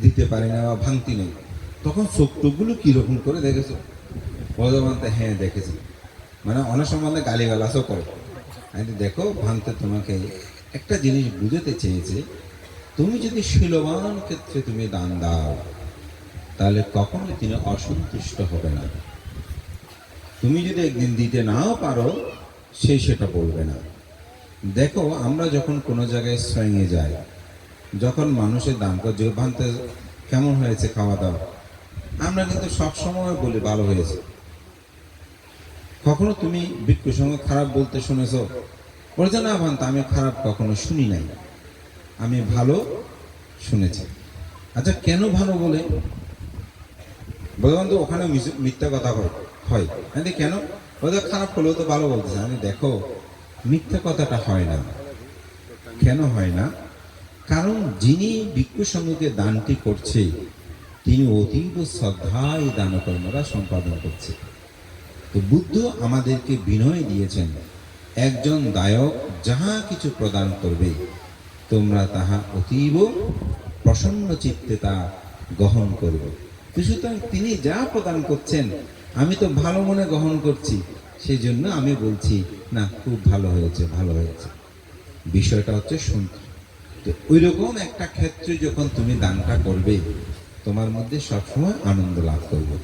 দিতে পারি না বা ভাঙতি নেই, তখন চোখগুলো কিরকম করে দেখেছো? বলতে হ্যাঁ দেখেছি, মানে অনেক সময় গালিগালাজও করে। আমি দেখো, ভাঙতে তোমাকে একটা জিনিস বুঝাতে চেয়েছে, তুমি যদি শীলবান ক্ষেত্রে তুমি দান দাও তাহলে কখনো তিনি অসন্তুষ্ট হবে না। তুমি যদি একদিন দিতে নাও পারো, সে সেটা বলবে না। দেখো, আমরা যখন কোনো জায়গায় শ্রেণী যাই, যখন মানুষের দান করে, যে ভান্তে কেমন হয়েছে খাওয়া দাওয়া, আমরা কিন্তু সবসময় বলি ভালো হয়েছে। কখনো তুমি ভিক্ষুর সঙ্গে খারাপ বলতে শুনেছ? বলছে না ভান্তা, আমি খারাপ কখনো শুনি নাই। আমি ভালো শুনেছি। আচ্ছা, কেন ভালো বলে? বললাম তো ওখানে মিথ্যা কথা হয়। আমি কেন? ওদের খারাপ হলেও তো ভালো বলতেছে। আমি দেখো, মিথ্যা কথাটা হয় না। কেন হয় না? কারণ যিনি ভিক্ষু সংঘকে দানটি করছে, তিনি অতীব শ্রদ্ধায় দানকর্মরা সম্পাদন করছে। তো বুদ্ধ আমাদেরকে বিনয় দিয়েছেন, একজন দায়ক যাহা কিছু প্রদান করবে, তোমরা তাহা অতীব প্রসন্ন চিত্তে তা গ্রহণ করবে। সুতরাং তিনি যা প্রদান করছেন, আমি তো ভালো মনে গ্রহণ করছি, সেই জন্য আমি বলছি না, খুব ভালো হয়েছে, ভালো হয়েছে। বিষয়টা হচ্ছে শুনতে। তো ওই রকম একটা ক্ষেত্রে যখন তুমি দানটা করবে, তোমার মধ্যে সবসময় আনন্দ লাভ করবে।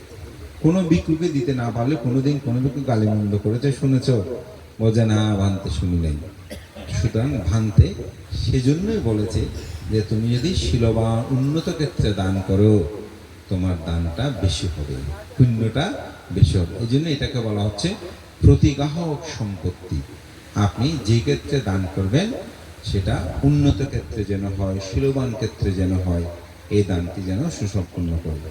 কোনো ভিক্ষুকে দিতে না পারলে, কোনোদিন কোনো ভিক্ষু গালিমন্দ করেছে শুনেছ? বোঝে না, ভান্তে শুনি নাই। সুতরাং ভান্তে সেজন্যই বলেছে যে তুমি যদি শিলবা উন্নত ক্ষেত্রে দান করো, তোমার দানটা বেশি হবে, পুণ্যটা বেশি হবে। এই জন্য এটাকে বলা হচ্ছে প্রতিগ্রাহক সম্পত্তি। আপনি যে ক্ষেত্রে দান করবেন, সেটা উন্নত ক্ষেত্রে যেন হয়, শিলবান ক্ষেত্রে যেন হয়, এই দানটি যেন সুসম্পন্ন করবে।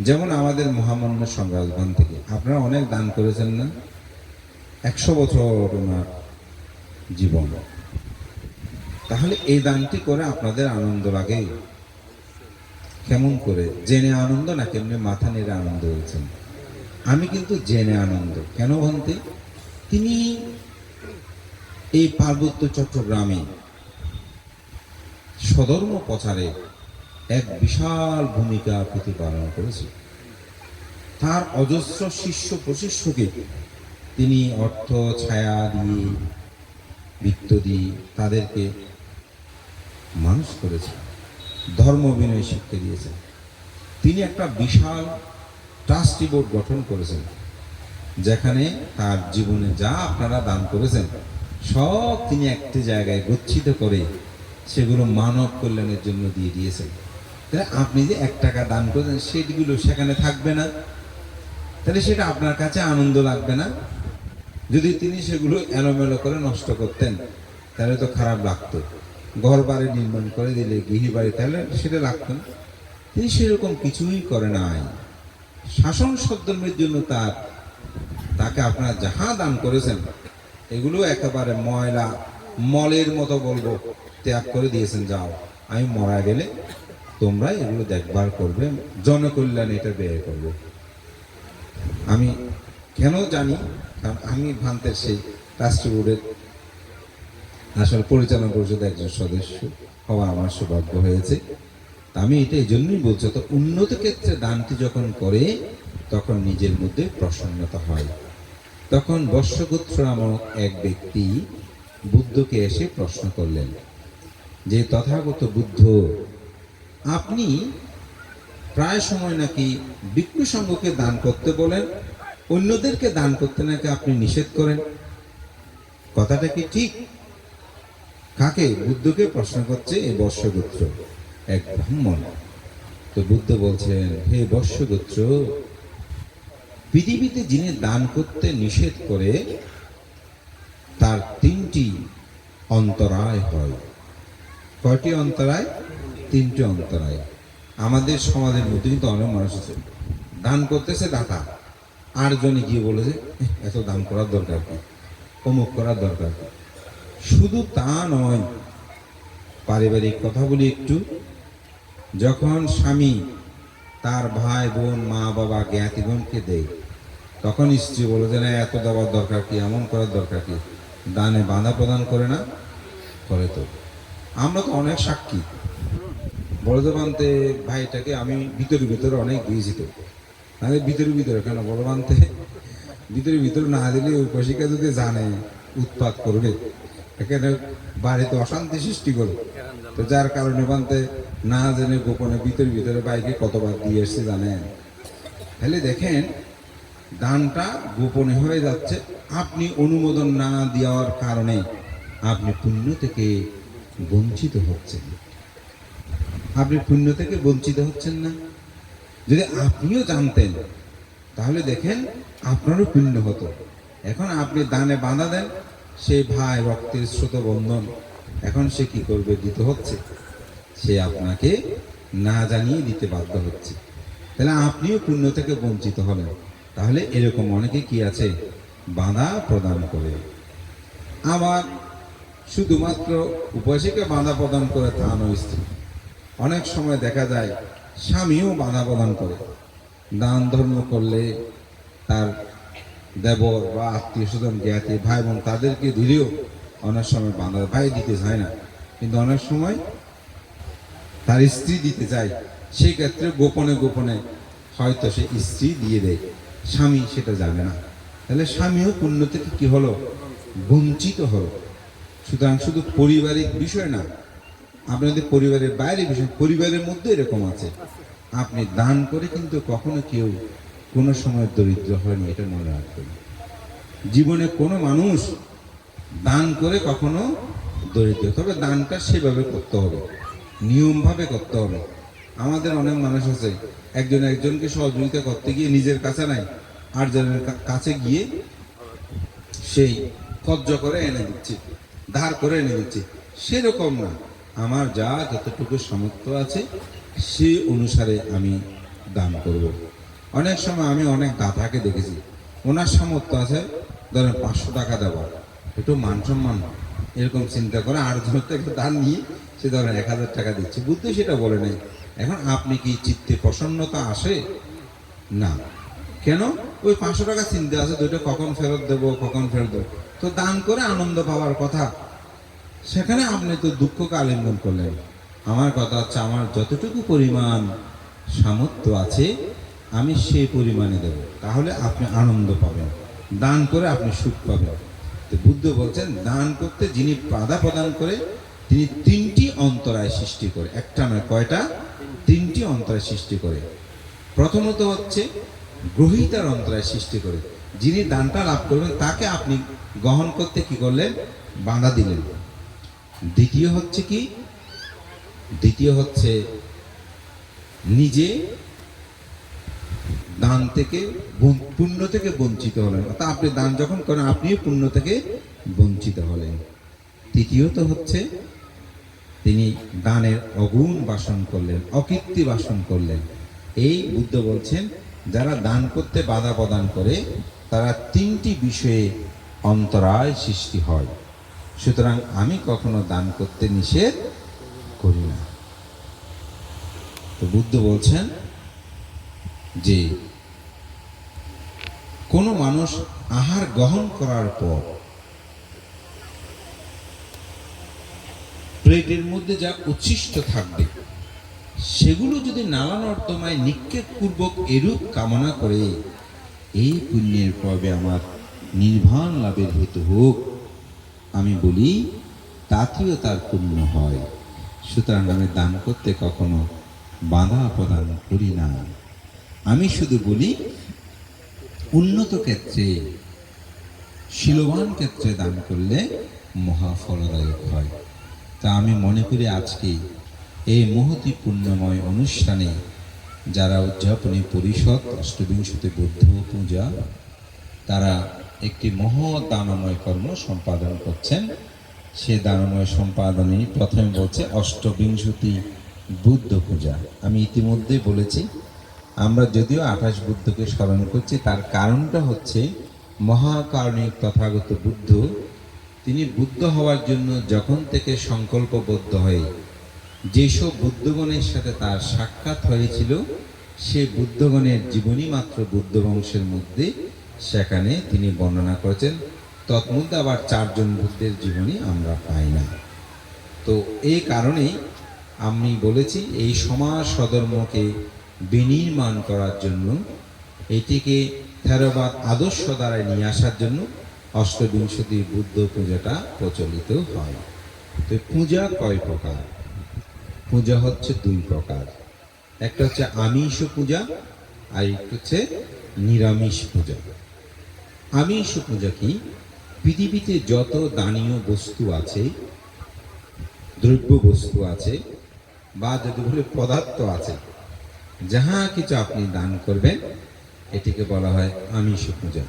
যেমন আমাদের মহামান্য সংগ্রাজবান থেকে আপনারা অনেক দান করেছেন না? 100 বছর ওনার জীবন। তাহলে এই দানটি করে আপনাদের আনন্দ লাগে কেমন করে? জেনে আনন্দ না কেমনি মাথা নেড়ে আনন্দ বলছেন? আমি কিন্তু জেনে আনন্দ। কেন ভান্তে? তিনি এই পার্বত্য চট্টগ্রামে সধর্ম প্রচারে এক বিশাল ভূমিকা প্রতিপালন করেছে। তার অজস্র শিষ্য প্রশিষ্যকে তিনি অর্থ ছায়া দিয়ে, বৃত্ত দিয়ে তাদেরকে মানুষ করেছেন, ধর্ম বিনয় শিক্ষা দিয়েছেন। তিনি একটা বিশাল ট্রাস্টি বোর্ড গঠন করেছেন, যেখানে তার জীবনে যা আপনারা দান করেছেন সব তিনি একটি জায়গায় গচ্ছিত করে সেগুলো মানব কল্যাণের জন্য দিয়ে দিয়েছেন। তাহলে আপনি যে 1 টাকা দান করেছেন, সেগুলো সেখানে থাকবে না? তাহলে সেটা আপনার কাছে আনন্দ লাগবে না? যদি তিনি সেগুলো এলোমেলো করে নষ্ট করতেন, তাহলে তো খারাপ লাগতো। ঘর বাড়ি নির্মাণ করে দিলে, গৃহী বাড়ি, তাহলে সেটা লাগতো না। তিনি সেরকম কিছুই করে নাই। শাসন সদ্ধর্মের জন্য তাকে আপনারা যাহা দান করেছেন, এগুলো একেবারে ময়লা মলের মতো বলবো ত্যাগ করে দিয়েছেন। যাও, আমি মারা গেলে তোমরা এগুলো দেখভাল করবে, জনকল্যাণে এটা ব্যয় করবে। আমি কেন জানি? কারণ আমি ভান্তের সেই ট্রাস্টি বোর্ডের আসলে পরিচালনা পরিষদের একজন সদস্য হওয়া আমার সৌভাগ্য হয়েছে। আমি এটা এই জন্যই বলছি, তো উন্নত ক্ষেত্রে দানটি যখন করে, তখন নিজের মধ্যে প্রসন্নতা হয়। তখন বর্ষগুত্র নামক এক ব্যক্তি বুদ্ধকে এসে প্রশ্ন করলেন যে, তথাগত বুদ্ধ, আপনি প্রায় সময় নাকি ভিক্ষু সংঘকে দান করতে বলেন, অন্যদেরকে দান করতে নাকি আপনি নিষেধ করেন, কথাটা কি ঠিক? কাকে? বুদ্ধকে প্রশ্ন করছে এই বর্ষগুত্র, এক ব্রাহ্মণ। তো বুদ্ধ বলছেন, হে বর্ষগুত্র, পৃথিবীতে যিনি দান করতে নিষেধ করে, তার 3টি অন্তরায় হয়। কয়টি অন্তরায়? 3টি অন্তরায়। আমাদের সমাজের মধ্যে কিন্তু অনেক মানুষ আছে, দান করতেছে দাতা, আর জনে গিয়ে বলেছে এত দান করার দরকার কি, অমুক করার দরকার কি। শুধু তা নয়, পারিবারিক কথা বলি একটু। যখন স্বামী তার ভাই বোন, মা বাবা, জ্ঞাতিগণকে দেয়, তখন স্ত্রী বলে যে না, এত দেওয়ার দরকার কি, এমন করার দরকার কি, দানে বাধা প্রদান করে না? করে তো। আমরা তো অনেক সাক্ষী। বলদবান্তে ভাইটাকে আমি ভিতরে অনেক দিয়েছি। তো ভিতরে কেন বলবান্তে ভিতরে না দিলে ওই কষিকা যদি জানে, উৎপাত করবে, এখানে বাড়িতে অশান্তি সৃষ্টি করবে। তো যার কারণে বানতে না জেনে গোপনে ভিতরে বাইকে কতবার দিয়ে এসছে জানেন। তাহলে দেখেন, দানটা গোপনে হয়ে যাচ্ছে। আপনি অনুমোদন না দেওয়ার কারণে আপনি পুণ্য থেকে বঞ্চিত হচ্ছেন। আপনি পুণ্য থেকে বঞ্চিত হচ্ছেন না? যদি আপনিও জানতেন, তাহলে দেখেন আপনারও পুণ্য হতো। এখন আপনি দানে বাধা দেন, সেই ভাই রক্তের স্রোত বন্ধন, এখন সে কি করবে? দিতে হচ্ছে। সে আপনাকে না জানিয়ে দিতে বাধ্য হচ্ছে, তাহলে আপনিও পুণ্য থেকে বঞ্চিত হলেন। তাহলে এরকম অনেকে কি আছে, বাধা প্রদান করে। আবার শুধুমাত্র উপাসীকে বাধা প্রদান করে তা নয়, স্ত্রী অনেক সময় দেখা যায় স্বামীও বাধা প্রদান করে। দান ধর্ম করলে তার দেবর বা আত্মীয় স্বজন জ্ঞাতি ভাই বোন তাদেরকে দিলেও অনেক সময় বাধা, ভাই দিতে চায় না, কিন্তু অনেক সময় তার স্ত্রী দিতে চায়, সেই ক্ষেত্রে গোপনে গোপনে হয়তো সে স্ত্রী দিয়ে দেয়, স্বামী সেটা জানে না। তাহলে স্বামীও পুণ্য থেকে কি হলো, বঞ্চিত হলো। সুতরাং শুধু পারিবারিক বিষয় না, আপনাদের পরিবারের বাইরে বিষয়, পরিবারের মধ্যে এরকম আছে, আপনি দান করে কিন্তু কখনো কেউ কোনো সময় দরিদ্র হয়নি, এটা মনে রাখবেন। জীবনে কোনো মানুষ দান করে কখনো দরিদ্র, তবে দানটা সেভাবে করতে হবে, নিয়মভাবে করতে হবে। আমাদের অনেক মানুষ আছে, একজন একজনকে সহযোগিতা করতে গিয়ে নিজের কাছে নাই, আরেকজনের কাছে গিয়ে সেই কর্জ করে এনে দিচ্ছে, ধার করে এনে দিচ্ছে। সেরকম না, আমার যা যতটুকু সামর্থ্য আছে সে অনুসারে আমি দান করব। অনেক সময় আমি অনেক দাতাকে দেখেছি, ওনার সামর্থ্য আছে, ধরেন 500 টাকা দেওয়া, একটু মান সম্মান এরকম চিন্তা করে আর জনের থেকে দান নিয়ে সে ধরেন 1000 টাকা দিচ্ছে, বুদ্ধি সেটা বলে নেই। এখন আপনি কি চিত্তে প্রসন্নতা আসে না? কেন? ওই 500 টাকা চিন্তা আছে, দুইটা কখন ফেরত দেবো, কখন ফেরত দেবো। তো দান করে আনন্দ পাওয়ার কথা, সেখানে আপনি তো দুঃখকে আলিঙ্গন করলেন। আমার কথা হচ্ছে, আমার যতটুকু পরিমাণ সামর্থ্য আছে আমি সেই পরিমাণে দেব, তাহলে আপনি আনন্দ পাবেন, দান করে আপনি সুখ পাবেন। তো বুদ্ধ বলছেন, দান করতে যিনি বাধা প্রদান করে তিনি 3টি অন্তরায় সৃষ্টি করে, একটা নয়, কয়টা? 3টি অন্তরায় সৃষ্টি করে। প্রথমত হচ্ছে গ্রহীতার অন্তরায় সৃষ্টি করে, যিনি দানটা লাভ করবেন তাকে আপনি গ্রহণ করতে কি করলেন, বাধা দিলেন। দ্বিতীয় হচ্ছে কি, দ্বিতীয় হচ্ছে নিজে দান থেকে পুণ্য থেকে বঞ্চিত হলেন, অর্থাৎ আপনি দান যখন করেন আপনিও পুণ্য থেকে বঞ্চিত হলেন। তৃতীয়ত হচ্ছে তিনি দানের অগুণ বাসন করলেন, অকীর্তি বাসন করলেন। এই বুদ্ধ বলছেন, যারা দান করতে বাধা প্রদান করে তারা 3টি বিষয়ে অন্তরায় সৃষ্টি হয়। সুতরাং আমি কখনো দান করতে নিষেধ করি না। তো বুদ্ধ বলছেন যে কোনো মানুষ আহার গ্রহণ করার পর প্লেটের মধ্যে যা উচ্ছিষ্ট থাকবে সেগুলো যদি নালা নর্দমায় নিক্ষেপ পূর্বক এরূপ কামনা করে, এই পুণ্যের পর্বে আমার নির্বাণ লাভের হেতু হোক, আমি বলি তাতেও তার পুণ্য হয়। সুতরাং আমি দান করতে কখনো বাধা প্রদান করি না। আমি শুধু বলি উন্নত ক্ষেত্রে, শীলবান ক্ষেত্রে দান করলে মহাফলদায়ক হয়। তা আমি মনে করি আজকে এই মহতি পুণ্যময় অনুষ্ঠানে যারা উদযাপনী পরিষদ অষ্টবিংশতি বুদ্ধ পূজা, তারা একটি মহৎ দানময় কর্ম সম্পাদন করছেন। সে দানময় সম্পাদনে প্রথমে বলছে অষ্টবিংশতি বুদ্ধ পূজা। আমি ইতিমধ্যে বলেছি, আমরা যদিও 28 বুদ্ধকে স্মরণ করছি, তার কারণটা হচ্ছে মহাকারণিক তথাগত বুদ্ধ, তিনি বুদ্ধ হওয়ার জন্য যখন থেকে সংকল্পবদ্ধ হয়ে যেসব বুদ্ধগণের সাথে তার সাক্ষাৎ হয়েছিল, সে বুদ্ধগণের জীবনী মাত্র বুদ্ধ বংশের মধ্যে সেখানে তিনি বর্ণনা করেছেন। তৎমধ্যে আবার 4 জন বুদ্ধের জীবনী আমরা পাই না। তো এই কারণেই আমি বলেছি, এই সমাজ সধর্মকে বিনির্মাণ করার জন্য, এটিকে থেরবাদ আদর্শ দ্বারায় নিয়ে আসার জন্য অষ্টবিংশতি বুদ্ধ পূজাটা প্রচলিত হয়। তো পূজা কয় প্রকার? পূজা হচ্ছে 2 প্রকার। একটা হচ্ছে আমিষ পূজা, আর একটা হচ্ছে নিরামিষ পূজা। আমিষ পূজা কি? পৃথিবীতে যত দানীয় বস্তু আছে, দ্রব্য বস্তু আছে, বা যদি বলে পদার্থ আছে, যাহা কিছু আপনি দান করবেন এটিকে বলা হয় আমিষ পূজা।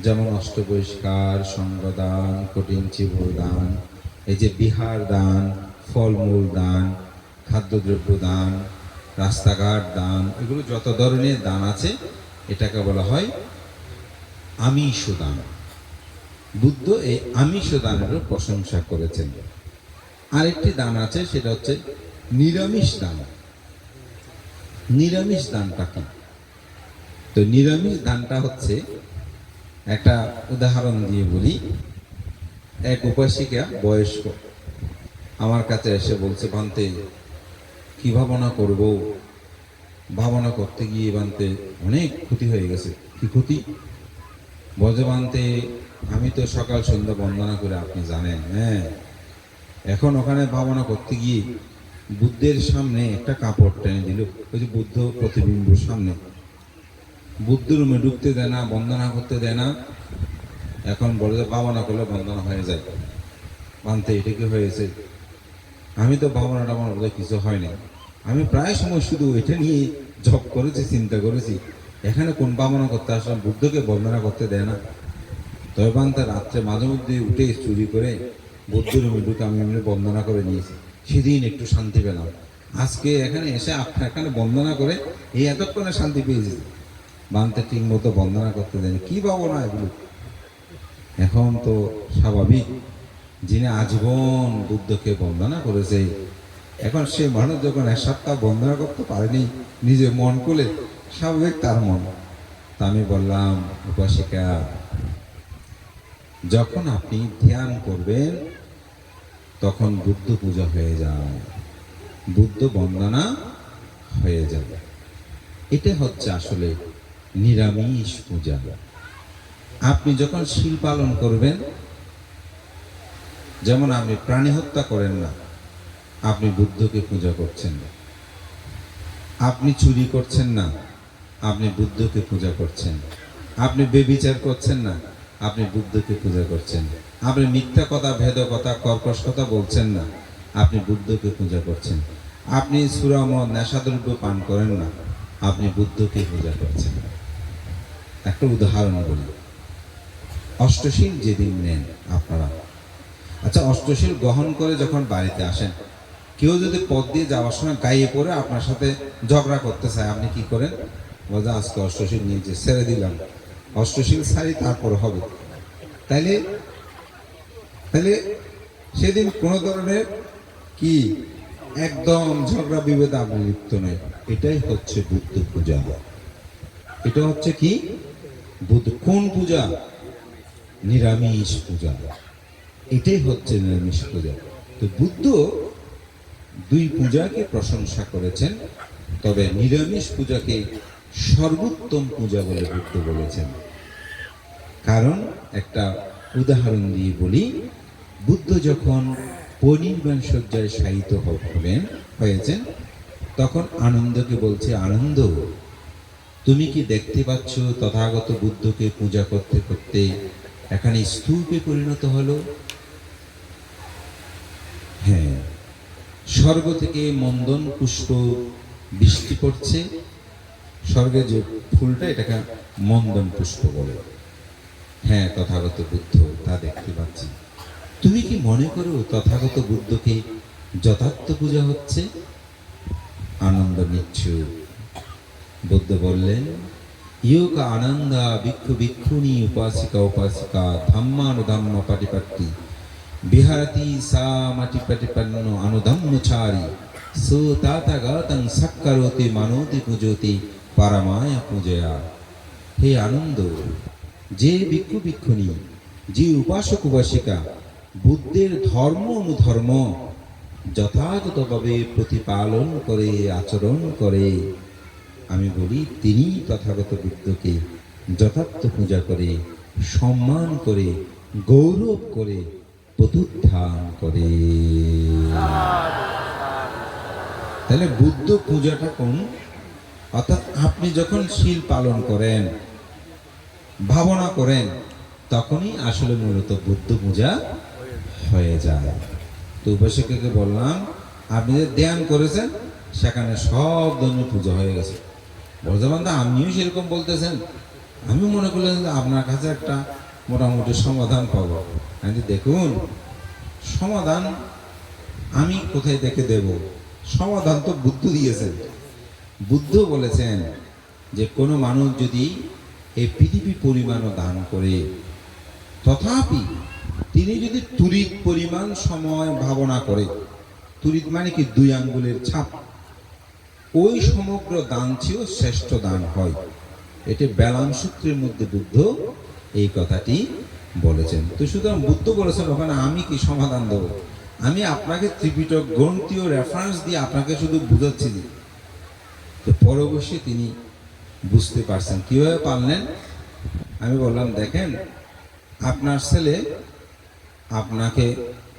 যেমন অষ্টবহিষ্কার, সঙ্গদান, কঠিন চিবর দান, এই যে বিহার দান, ফলমূল দান, খাদ্যদ্রব্য দান, রাস্তাঘাট দান, এগুলো যত ধরনের দান আছে এটাকে বলা হয় আমিষ দান। বুদ্ধ এই আমিষ দানেরও প্রশংসা করেছেন। আরেকটি দান আছে, সেটা হচ্ছে নিরামিষ দান। নিরামিষ দানটা কি? তো নিরামিষ দানটা হচ্ছে, একটা উদাহরণ দিয়ে বলি। এক উপাসিকা বয়স্ক আমার কাছে এসে বলছে, ভান্তে কি ভাবনা করব, ভাবনা করতে গিয়ে ভান্তে অনেক ক্ষতি হয়ে গেছে। কি ক্ষতি? বলছে, ভান্তে আমি তো সকাল সন্ধ্যা বন্দনা করে, আপনি জানেন, হ্যাঁ, এখন ওখানে ভাবনা করতে গিয়ে বুদ্ধের সামনে একটা কাপড় টেনে দিল, ওই যে বুদ্ধ প্রতিবিম্বর সামনে। বুদ্ধ রুমে ঢুকতে দেয় না, বন্দনা করতে দেয় না। এখন বলে যে ভাবনা করলে বন্দনা হয়ে যায়। ভান্তে এটা কি হয়েছে? আমি তো ভাবনা টাবনা বোধহয় কিছু হয়নি, আমি প্রায় সময় শুধু এটা নিয়ে জব করেছি, চিন্তা করেছি, এখানে কোন ভাবনা করতে আসলাম, বুদ্ধকে বন্দনা করতে দেয় না। তবে ভান্তে রাত্রে মাঝে মধ্যে উঠে চুরি করে বুদ্ধ রুমে ঢুকে আমি এমনি বন্দনা করে নিয়েছি, সেদিন একটু শান্তি পেলাম। আজকে এখানে এসে আপনার এখানে বন্দনা করে এই এতক্ষণে শান্তি পেয়েছি। বানতে ঠিক মতো বন্দনা করতে দেয়নি, কি ভাবনা এগুলো? এখন তো স্বাভাবিক, যিনি আজীবন বুদ্ধকে বন্দনা করেছে, এখন সে মানুষ যখন এক সপ্তাহ বন্দনা করতে পারেনি নিজে মন খুলে, স্বাভাবিক তার মন। তা আমি বললাম, উপাসিকা, যখন আপনি ধ্যান করবেন তখন বুদ্ধ পূজা হয়ে যায়, বুদ্ধ বন্দনা হয়ে যাবে। এটা হচ্ছে আসলে নিরামিষ পূজা। আপনি যখন শীল পালন করবেন, যেমন আপনি প্রাণী হত্যা করেন না, আপনি বুদ্ধকে পূজা করছেন না। আপনি চুরি করছেন না, আপনি বুদ্ধকে পূজা করছেন। আপনি বেবিচার করছেন না, আপনি বুদ্ধকে পূজা করছেন। আপনি মিথ্যা কথা, ভেদ কথা, কর্কশ কথা বলছেন না, আপনি বুদ্ধকে পূজা করছেন। আপনি সুরামদ, নেশাদ্রব্য পান করেন না, আপনি বুদ্ধকে পূজা করছেন। একটা উদাহরণ বলি, অষ্টশীল যেদিন নেন আপনারা, আচ্ছা, অষ্টশীল গ্রহণ করে যখন বাড়িতে আসেন, কেউ যদি পথ দিয়ে যাওয়ার সময় গায়ে পড়ে আপনার সাথে ঝগড়া করতে চায়, আপনি কি করেন? বলছে, আজকে অষ্টশীল নিয়েছে, ছেড়ে দিলাম, অষ্টশীল ছাড়ি তারপর হবে। তাইলে তাহলে সেদিন কোনো ধরনের কি একদম ঝগড়া বিভেদ আপনি লিপ্ত নয়। এটাই হচ্ছে বুদ্ধ পূজা। এটা হচ্ছে কি বুদ্ধ কোন পূজা? নিরামিষ পূজা। এটাই হচ্ছে নিরামিষ পূজা। তো বুদ্ধ দুই পূজাকে প্রশংসা করেছেন, তবে নিরামিষ পূজাকে সর্বোত্তম পূজা বলে বুদ্ধ বলেছেন। কারণ একটা উদাহরণ দিয়ে বলি, বুদ্ধ যখন পরিনির্বাণ শয্যায় শায়িত হয়েছেন, তখন আনন্দকে বলছে, আনন্দ, তুমি কি দেখতে পাচ্ছ তথাগত বুদ্ধকে পূজা করতে করতে এখানে স্তূপে পরিণত হলো? হ্যাঁ, স্বর্গ থেকে মন্দন পুষ্প বৃষ্টি পড়ছে। স্বর্গে যে ফুলটা, এটাকে মন্দন পুষ্প বলে। হ্যাঁ, তথাগত বুদ্ধ তা দেখতে পাচ্ছি। তুমি কি মনে করো তথাগত বুদ্ধকে যথার্থ পূজা হচ্ছে? আনন্দ নিচ্ছু। বুদ্ধ বললেন, ইয়োগ আনন্দা ভিক্ষু ভিক্ষুণী উপাসিকা উপাসিকা ধম্মানুধম্ম পাটিপাটি বিহারতি সা মাটিপাটিপন্ন অনুধম্মচারী সুতাতাগতং সাক্কারোতি মানতি পূজতি পারমায়া পূজয়া। হে আনন্দ, যে ভিক্ষু ভিক্ষুণী, যে উপাসক উপাসিকা বুদ্ধের ধর্ম অনুধর্ম যথাযথভাবে প্রতিপালন করে, আচরণ করে, আমি বলি তিনি তথাগত বুদ্ধকে যথার্থ পূজা করে, সম্মান করে, গৌরব করে, প্রত্যুত্থান করে। তাহলে বুদ্ধ পূজাটা কোন? অর্থাৎ আপনি যখন শীল পালন করেন, ভাবনা করেন, তখনই আসলে মূলত বুদ্ধ পূজা হয়ে যায়। তো উপাসককে বললাম, আপনি যে ধ্যান করেছেন সেখানে সব ধরনের পূজা হয়ে গেছে। বর্তমান আমিও সেরকম বলতেছেন, আমি মনে করলেন যে আপনার কাছে একটা মোটামুটি সমাধান পাবো। আমি দেখুন, সমাধান আমি কোথায় দেখে দেব? সমাধান তো বুদ্ধ দিয়েছেন। বুদ্ধ বলেছেন যে কোনো মানুষ যদি এই পৃথিবী পরিমাণও দান করে, তথাপি তিনি যদি তুরিত পরিমাণ সময় ভাবনা করে, তুরিত মানে কি 2 আঙ্গুলের ছাপ, ওই সমগ্র দান চেয়েও শ্রেষ্ঠ দান হয়। এটি বেলাম সূত্রের মধ্যে বুদ্ধ এই কথাটি বলেছেন। তো সুতরাং বুদ্ধ বলেছেন ওখানে আমি কি সমাধান দেব? আমি আপনাকে ত্রিপিটক গ্রন্থীয় রেফারেন্স দিয়ে আপনাকে শুধু বুঝাচ্ছি। তো পরবর্তী তিনি বুঝতে পারছেন। কিভাবে পারলেন? আমি বললাম, দেখেন আপনার ছেলে আপনাকে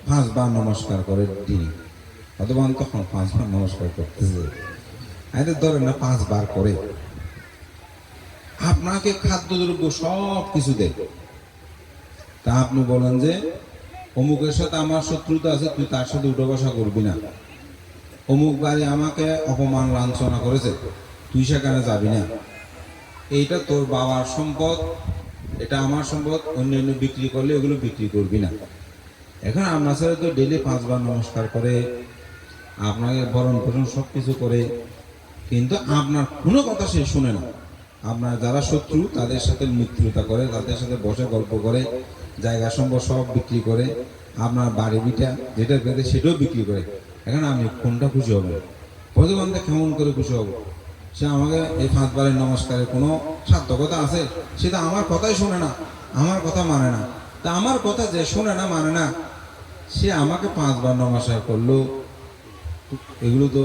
5 বার নমস্কার করে দিনই, অথবা তখন 5 বার নমস্কার করতেছে, ধরেন না 5 বার করে, আপনাকে খাদ্যদ্রব্য সব কিছু দেয়। তা আপনি বলেন যে অমুকের সাথে আমার শত্রুতা আছে, তুই তার সাথে উঠা বসা করবি না। অমুক বাড়ি আমাকে অপমান লাঞ্ছনা করেছে, তুই সেখানে যাবি না। এইটা তোর বাবার সম্পদ, এটা আমার সম্পদ, অন্যান্য বিক্রি করলে ওগুলো বিক্রি করবি না। এখন আপনার সাথে তো ডেলি 5 বার নমস্কার করে, আপনাকে বরণ পোষণ সব কিছু করে, কিন্তু আপনার কোনো কথা সে শুনে না। আপনার যারা শত্রু তাদের সাথে মিত্রতা করে, তাদের সাথে বসে গল্প করে, জায়গা সম্পদ সব বিক্রি করে, আপনার বাড়ি বিটা যেটা পেতে সেটাও বিক্রি করে। এখন আমি কোনটা খুশি হব? প্রতিবন্ধে কেমন করে খুশি হব? সে আমাকে এই 5 বারের নমস্কারে কোনো সার্থকতা আছে? সে তো আমার কথাই শোনে না, আমার কথা মানে না। তা আমার কথা যে শোনে না, মানে না, সে আমাকে 5 বার নমস্কার করলো, এগুলো তো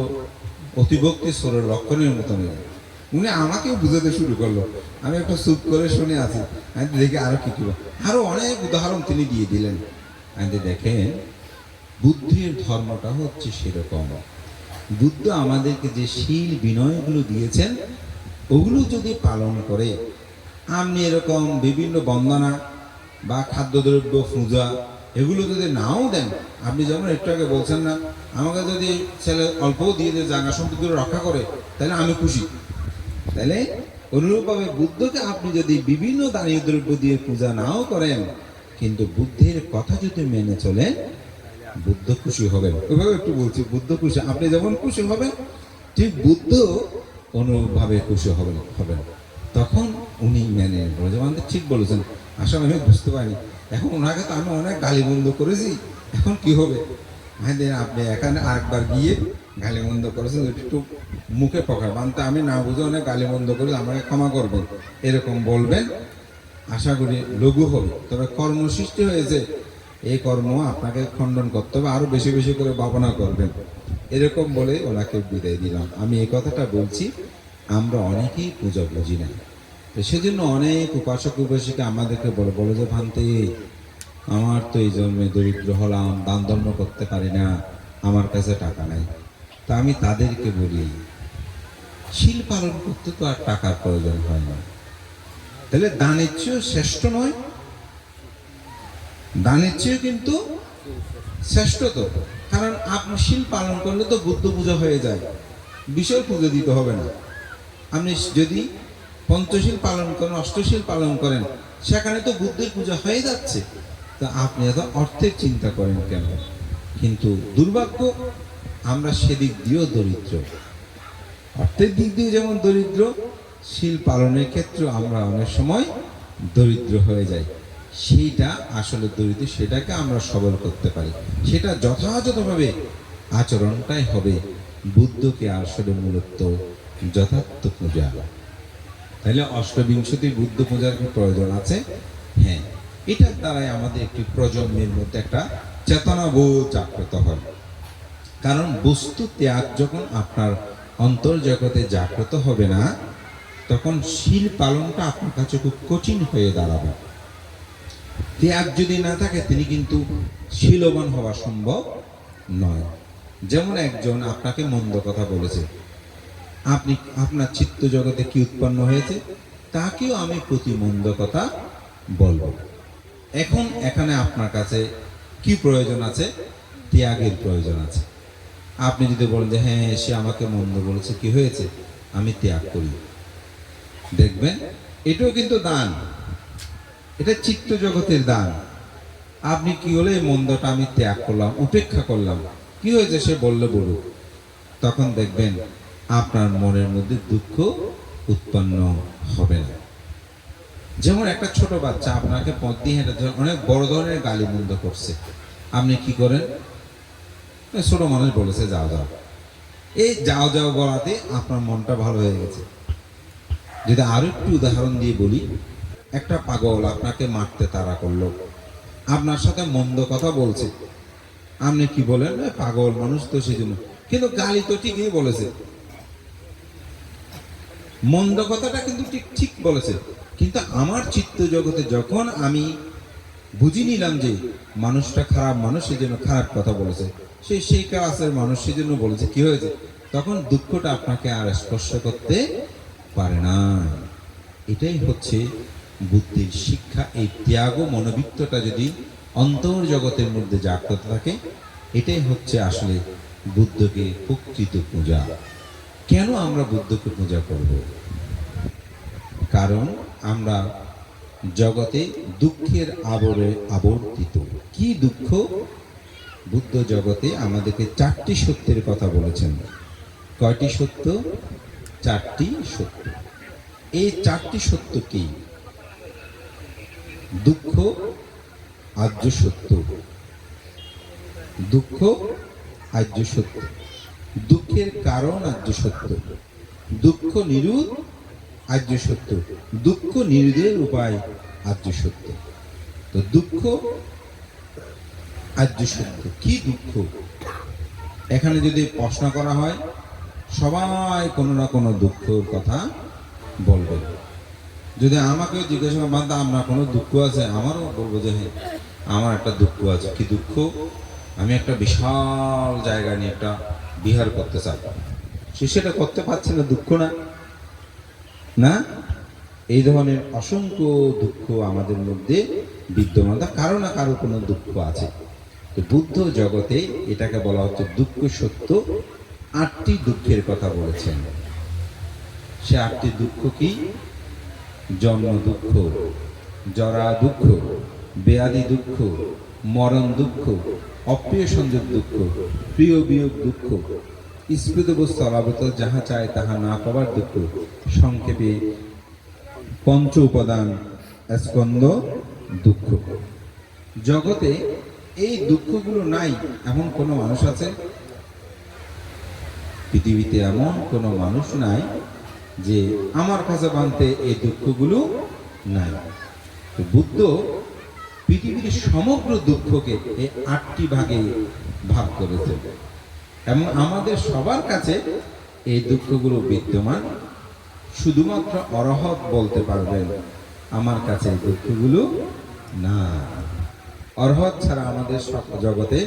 অতিভক্তি স্বরের লক্ষণের মতো নেই। উনি আমাকেও বুঝাতে শুরু করলো। আমি একটা চুপ করে শুনে আছি। আমি দেখি আরো কি কি, আরো অনেক উদাহরণ তিনি দিয়ে দিলেন। আমি দেখেন বুদ্ধির ধর্মটা হচ্ছে সেরকম। বুদ্ধ আমাদেরকে যে শীল বিনয়গুলো দিয়েছেন, ওগুলো যদি পালন করে, আপনি এরকম বিভিন্ন বন্দনা বা খাদ্যদ্রব্য পূজা এগুলো যদি নাও দেন, আপনি যেমন একটু আগে বলছেন না, আমাকে যদি ছেলে অল্পও দিয়ে দিয়ে জায়গা সম্পত্তিগুলো রক্ষা করে, তাহলে আমি খুশি। তাহলে অনুরূপভাবে বুদ্ধকে আপনি যদি বিভিন্ন দানীয় দ্রব্য দিয়ে পূজা নাও করেন, কিন্তু বুদ্ধের কথা যদি মেনে চলেন, বুদ্ধ খুশি হবেন। ওইভাবে একটু বলছি, বুদ্ধ খুশি, আপনি যেমন খুশি হবেন ঠিক বুদ্ধ অনুরূপভাবে খুশি হবেন। তখন উনি মেনে ব্রজবানদের ঠিক বলেছেন। আসলে আমি বুঝতে পারিনি, এখন ওনাকে তো আমি অনেক গালিমন্দ করেছি, এখন কি হবে? আপনি এখানে আরেকবার গিয়ে গালিমন্দ করেছেন, একটু মুখে পকায় বানতে আমি না বুঝে অনেক গালিমন্দ করে, আমাকে ক্ষমা করবেন এরকম বলবেন। আশা করি লঘু হবে। তবে কর্ম সৃষ্টি হয়েছে, এই কর্ম আপনাকে খণ্ডন করতে হবে, আরো বেশি বেশি করে ভাবনা করবেন, এরকম বলে ওনাকে বিদায় দিলাম। আমি এই কথাটা বলছি, আমরা অনেকেই পূজা বুঝি না, তো সেজন্য অনেক উপাসক উপাসিকা আমাদেরকে বলে যে ভান্তে আমার তো এই জন্মে দরিদ্র হলাম, দান ধর্ম করতে পারি না, আমার কাছে টাকা নাই। তা আমি তাদেরকে বলি, শীল পালন করতে তো আর টাকার প্রয়োজন হয় না। তাহলে দানের চেয়েও শ্রেষ্ঠ নয়, দানের চেয়েও কিন্তু শ্রেষ্ঠ তো। কারণ আপনি শীল পালন করলে তো বুদ্ধ পূজা হয়ে যায়, বিষয় পুজো দিতে হবে না। আপনি যদি পঞ্চশীল পালন করেন, অষ্টশীল পালন করেন, সেখানে তো বুদ্ধের পূজা হয়ে যাচ্ছে। তা আপনি এত অর্থের চিন্তা করেন কেন? কিন্তু দুর্ভাগ্য, আমরা সেদিক দিয়েও দরিদ্র, অর্থের দিক দিয়ে যেমন দরিদ্র, শীল পালনের ক্ষেত্রে আমরা অনেক সময় দরিদ্র হয়ে যাই। সেইটা আসলে দরিদ্র, সেটাকে আমরা সবল করতে পারি, সেটা যথাযথভাবে আচরণটাই হবে বুদ্ধকে আসলে মূলত যথার্থ পূজা। তাহলে অষ্টবিংশতি বুদ্ধ পূজার কি প্রয়োজন আছে? হ্যাঁ, এটার দ্বারাই আমাদের একটি প্রজন্মের মধ্যে একটা চেতনাবোধ জাগ্রত হয়। কারণ বস্তু ত্যাগ যখন আপনার অন্তর্জগতে জাগ্রত হবে না, তখন শীল পালনটা আপনার কাছে খুব কঠিন হয়ে দাঁড়াবে। ত্যাগ যদি না থাকে, তিনি কিন্তু শীলবান হওয়া সম্ভব নয়। যেমন একজন আপনাকে মন্দ কথা বলেছে, আপনি আপনার চিত্ত জগতে কি উৎপন্ন হয়েছে, তাকেও আমি প্রতি মন্দ কথা বলবো। এখন এখানে আপনার কাছে কি প্রয়োজন আছে? ত্যাগের প্রয়োজন আছে। আপনি যদি বলেন যে হ্যাঁ সে আমাকে মন্দ বলেছে, কি হয়েছে, আমি ত্যাগ করি, দেখবেন এটাও কিন্তু দান, এটা চিত্ত জগতের দান। আপনি কি হলে এই মন্দটা আমি ত্যাগ করলাম, উপেক্ষা করলাম, কি হয়েছে সে বললে বলুক, তখন দেখবেন আপনার মনের মধ্যে দুঃখ উৎপন্ন হবে না। যেমন একটা ছোট বাচ্চা আপনাকে পথ দিয়ে হেঁটে অনেক বড় ধরনের গালিমন্দ করছে, আপনি কি করেন? ছোট মানুষ বলেছে যাও যাও, এই যাও যাও বলাতে আপনার মনটা ভালো হয়ে গেছে। যদি আরো একটু উদাহরণ দিয়ে বলি, একটা পাগল আপনাকে মারতে তাড়া করলো, আপনার সাথে মন্দ কথা বলছে, আপনি কি বলেন? পাগল মানুষ তো সেই জন্য, কিন্তু গালি তো ঠিকই বলেছে, মন্দ কথাটা কিন্তু ঠিক ঠিক বলেছে। কিন্তু আমার চিত্ত জগতে যখন আমি বুঝি নিলাম যে মানুষটা খারাপ মানুষ, সেই জন্য খারাপ কথা বলেছে, সেই ক্লাসের মানুষ সেই জন্য বলেছে, কি হয়েছে? তখন দুঃখটা আপনাকে আর স্পর্শ করতে পারে না। এটাই হচ্ছে বুদ্ধির শিক্ষা। এই ত্যাগ মনোবৃত্তটা যদি অন্তর জগতের মধ্যে জাগ্রত থাকে, এটাই হচ্ছে আসলে বুদ্ধকে প্রকৃত পূজা। কেন আমরা বুদ্ধকে পূজা করব? কারণ আমরা জগতে দুঃখের আবরে আবর্তিত। কি দুঃখ? বুদ্ধ জগতে আমাদেরকে 4টি সত্যের কথা বলেছেন। কয়টি সত্য? 4টি সত্য। এই 4টি সত্য কি? দুঃখ আর্য সত্য, দুঃখ আর্য সত্য, দুঃখের কারণ আর্য সত্য, দুঃখ নিরোধ আর্য সত্য, দুঃখ নিরোধের উপায় আর্য সত্য। তো দুঃখ আর্য সত্য। কি দুঃখ? এখানে যদি প্রশ্ন করা হয়, সবাই কোনো না কোনো দুঃখের কথা বলবে। যদি আমাকে জিজ্ঞাসা করেন বান্দা আপনার কোনো দুঃখ আছে, আমারও বলবো যে হ্যাঁ আমার একটা দুঃখ আছে। কি দুঃখ? আমি একটা বিশাল জায়গা নিয়ে একটা বিহার করতে চাই, সেটা করতে পারছি না, দুঃখ না? না, এই ধরনের অসংখ্য দুঃখ আমাদের মধ্যে বিদ্যমান, কারো না কারো কোনো দুঃখ আছে। তো বুদ্ধ জগতে এটাকে বলা হচ্ছে দুঃখ সত্য। 8টি দুঃখের কথা বলেছেন। সে 8টি দুঃখ কি? জন্ম দুঃখ, জরা দুঃখ, ব্যাধি দুঃখ, মরণ দুঃখ, অপ্রিয় সংযোগ দুঃখ, প্রিয় বিয়োগ দুঃখ, স্ফীত বস্তু অলাভত যাহা চায় তাহা না পাবার দুঃখ, সংক্ষেপে পঞ্চ উপাদান স্কন্দ দুঃখ। জগতে এই দুঃখগুলো নাই এমন কোনো মানুষ আছে? পৃথিবীতে এমন কোনো মানুষ নাই যে আমার কাছে বানতে এই দুঃখগুলো নাই। তো বুদ্ধ পৃথিবীর সমগ্র দুঃখকে এই 8টি ভাগে ভাগ করেছে এবং আমাদের সবার কাছে এই দুঃখগুলো বিদ্যমান। শুধুমাত্র অরহত বলতে পারবেন আমার কাছে এই দুঃখগুলো না। অরহত ছাড়া আমাদের জগতে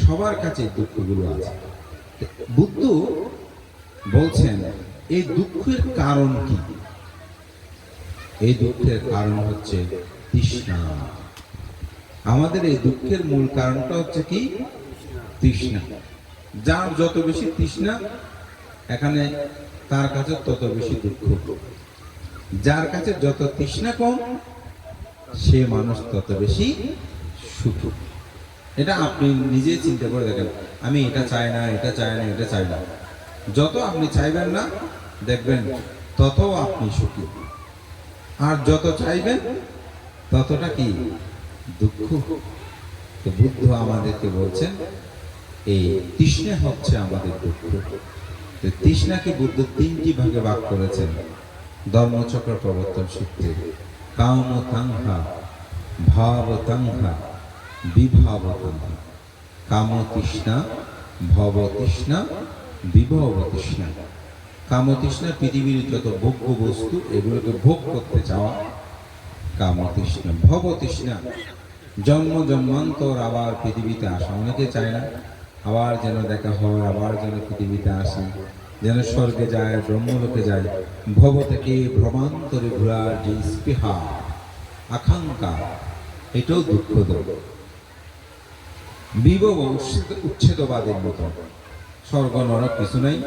সবার কাছে দুঃখগুলো আছে। বুদ্ধ বলছেন এই দুঃখের কারণ কি? এই দুঃখের কারণ হচ্ছে তৃষ্ণা। আমাদের এই দুঃখের মূল কারণটা হচ্ছে কি? তৃষ্ণা। যার যত বেশি তৃষ্ণা এখানে তার কাছে তত বেশি দুঃখ। যার কাছে যত তৃষ্ণা কম সে মানুষ তত বেশি সুখী। এটা আপনি নিজেই চিন্তা করে দেখেন। আমি এটা চাই না, এটা চাই না, এটা চাই না, যত আপনি চাইবেন না দেখবেন তত আপনি সুখী। আর যত চাইবেন ততটা কি? দুঃখ। তো বুদ্ধ আমাদেরকে বলছেন এই তৃষ্ণা হচ্ছে আমাদের দুঃখ। তো তৃষ্ণাকে বুদ্ধ 3টি ভাগে ভাগ করেছেন ধর্মচক্র প্রবর্তন সূত্রে। কাম তাংহা, ভাব তাংহা, বিভাব তাংহা। কাম তৃষ্ণা, ভব তৃষ্ণা, বিভব তৃষ্ণা। কাম তৃষ্ণা পৃথিবীর যত ভোগ্য বস্তু এগুলোকে ভোগ করতে চাওয়া কাম তৃষ্ণা। ভব তৃষ্ণা জন্ম জন্মান্তর আবার পৃথিবীতে আসা। অনেকে চায় না আবার যেন দেখা হয়, আবার যেন পৃথিবীতে আসি, যেন স্বর্গে যায়, ব্রহ্মলোকে যায়। ভব থেকে ভ্রমান্তরে ঘোরার যে স্পৃহা, আকাঙ্ক্ষা, এটাও দুঃখদায়ক। বিভব উচ্ছেদবাদের মতো, স্বর্গ নরক কিছু নেই,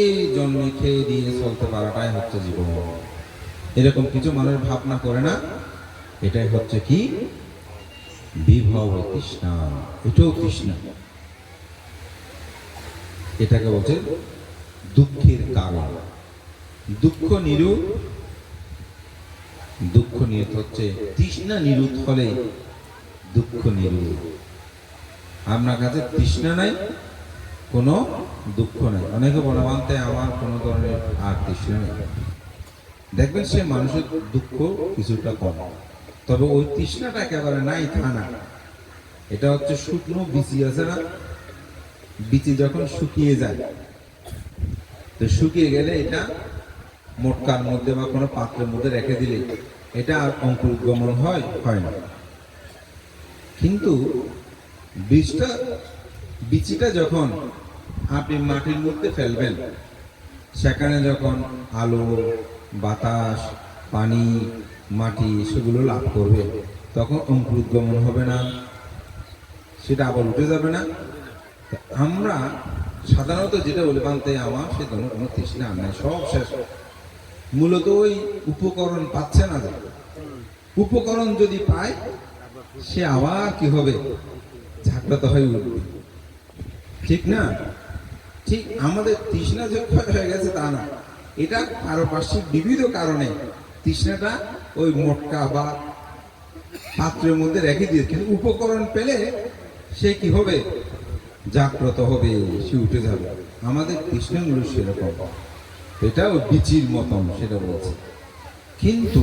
এই জন্মে খেয়ে দিয়ে চলতে পারাটাই হচ্ছে জীবন। এরকম কিছু মানুষ ভাবনা করে না। এটাই হচ্ছে কি? বিভব তৃষ্ণা। এটাও তৃষ্ণা। এটাকে বলছে দুঃখের কারণ। দুঃখ নিরোধ, দুঃখ নিরোধ হচ্ছে তৃষ্ণা নিরোধ হলে দুঃখ নিরোধ। আপনার কাছে তৃষ্ণা নাই, কোনো দুঃখ নাই। অনেকে বলে মানতে আমার কোনো ধরনের আর তৃষ্ণা নেই, দেখবেন সে মানুষের দুঃখ কিছুটা কম। তবে ওই তৃষ্ণাটা একেবারে নাই তা না। এটা হচ্ছে শুকনো বিচি আছে না, বিচি যখন শুকিয়ে যায়, তো শুকিয়ে গেলে এটা মোটকার মধ্যে বা কোনো পাত্রের মধ্যে রেখে দিলে এটা আর অঙ্কুরোদ্গমন হয় না। কিন্তু বিচিটা যখন আপনি মাটির মধ্যে ফেলবেন, সেখানে যখন আলো, বাতাস, পানি, মাটি সেগুলো লাভ করবে, তখন অঙ্কুরোদ্গমন হবে না, সেটা আবার উঠে যাবে না। আমরা সাধারণত যেটা বলে পানতে আমার সে ধরনের কোনো তৃষ্ণা নাই, সব শেষ। মূলত ওই উপকরণ পাচ্ছে না, উপকরণ যদি পায় সে আবার কি হবে, ঝাঁকড়াতে হয়ে উঠবে, ঠিক না? ঠিক আমাদের তৃষ্ণা যে ক্ষয় হয়ে গেছে তা না, এটা পারপার্শ্বিক বিবিধ কারণে তৃষ্ণাটা ওই মোটকা বা পাত্রের মধ্যে রেখে দিয়ে, কিন্তু উপকরণ পেলে সে কি হবে, জাগ্রত হবে, সে উঠে যাবে। আমাদের তৃষ্ণাগুলো সেরকম, এটা ওই বিচির মতন, সেটা বলছে। কিন্তু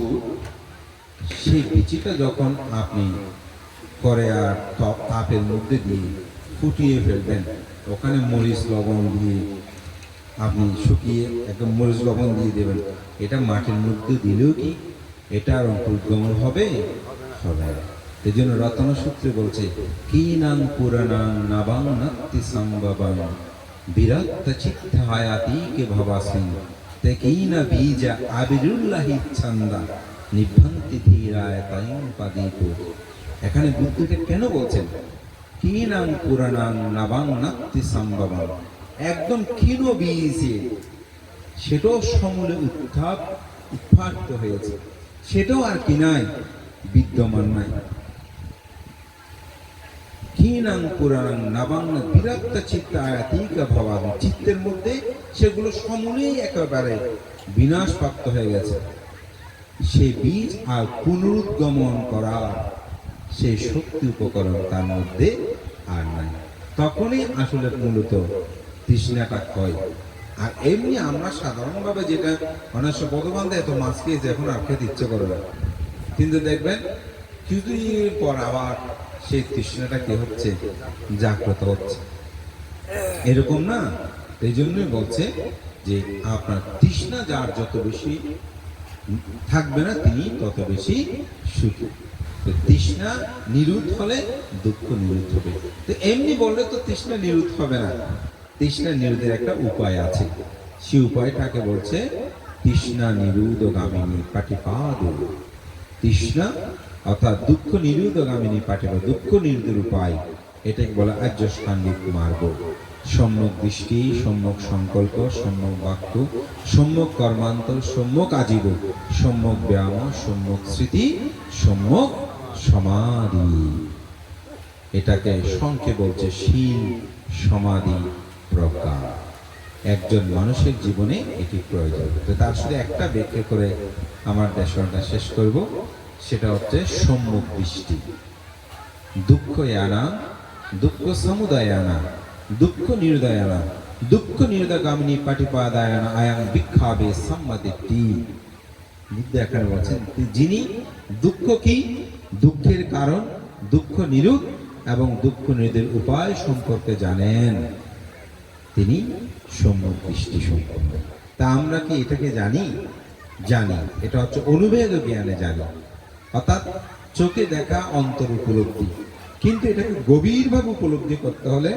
সেই বিচিটা যখন আপনি করে আর তাপের মধ্যে দিয়ে ফুটিয়ে ফেলবেন, ওখানে মরিচ লবণ দিয়ে আপনি শুকিয়ে একদম মরিচ লবণ দিয়ে দেবেন, এটা মাটির মধ্যে দিলেও কি এটা আর অঙ্কুরোদ্গমন হবে? হবে না। এই জন্য রত্নসূত্রে বলছে, কি নাং পুরাণাং নাবাং নাত্তি সম্ভবাং বিরাট চিত্তায়াতিকে ভবাসিং তেকিনা বীজা আবিরুল্লাহি ছন্দা নিভ্রান্তি ধীরায় তাইং পাদিত। এখানে বুদ্ধকে কেন বলছেন কি নাং পুরাণাং নাবাং নাত্তি সম্ভবাং, একদম ক্ষীণ বীজে সেটাও সমূলে উৎপাদিত হয়েছে, সেটাও আর কি নাই, বিদ্যমান নাই। ক্ষীণাং পুরাণাং নাবাং বিরাট চিত্তায়াতিকা ভবাং, চিত্তের মধ্যে সেগুলো সমূলেই একেবারে বিনাশপ্রাপ্ত হয়ে গেছে। সেই বীজ আর পুনরুদ্গমন করার সেই শক্তি উপকরণ তার মধ্যে আর নাই, তখনই আসলে মূলত তৃষ্ণাটা ক্ষয়। আর এমনি আমরা সাধারণভাবে যেটা অনেক ভগবান দেয়, এত মাছ খেয়েছে এখন আর খেতে ইচ্ছে করে না, কিন্তু দেখবেন কিছুদিন পর আবার সেই তৃষ্ণাটা কি হচ্ছে, জাগ্রত হচ্ছে, এরকম না? এই জন্যই বলছে যে আপনার তৃষ্ণা যার যত বেশি থাকবে না, তিনি তত বেশি সুখী। তৃষ্ণা নিরোধ হলে দুঃখ নিরোধ হবে। তো এমনি বললে তো তৃষ্ণা নিরোধ হবে না, তৃষ্ণা নিরোধের একটা উপায় আছে। সেই উপায়টাকে বলছে তৃষ্ণা নিরোধগামিনী পাটিপাদ। তৃষ্ণা অর্থাৎ দুঃখ নিরোধগামিনী পাটিপাদ, দুঃখ নিরোধের উপায়, এটাকে বলা আর্যষ্টাঙ্গিক মার্গ। সম্যক দৃষ্টি, সম্যক সংকল্প, সম্যক বাক্য, সম্যক কর্মান্তর, সম্যক আজীব, সম্যক ব্যায়াম, সম্যক স্মৃতি, সম্যক সমাধি। এটাকে সংক্ষেপে বলছে শীল, সমাধি, প্রজ্ঞা। একজন মানুষের জীবনে এটি প্রয়োজন। তো তার সাথে একটা ব্যাখ্যা করে আমার দেশনটা শেষ করব, সেটা হচ্ছে সম্যক দৃষ্টি। দুঃখ আনা, দুঃখ সমুদায় আনা, দুঃখ নির্দয়ানা, দুঃখ নির্দগামিনী পাটিপাদায়না আয়াং বিক্ষাবে সম্মাদিতি। বুদ্ধ এখানে বলছেন যিনি দুঃখ কি, দুঃখের কারণ, দুঃখ নিরোধ এবং দুঃখ নিরোধের উপায় সম্পর্কে জানেন, তিনি সম্যক দৃষ্টি সম্পন্ন। তা আমরা কি এটাকে জানি? জানি, এটা হচ্ছে অনুভেদ জ্ঞানে জানি, অর্থাৎ চোখে দেখা অন্তর উপলব্ধি। কিন্তু এটাকে গভীরভাবে উপলব্ধি করতে হলে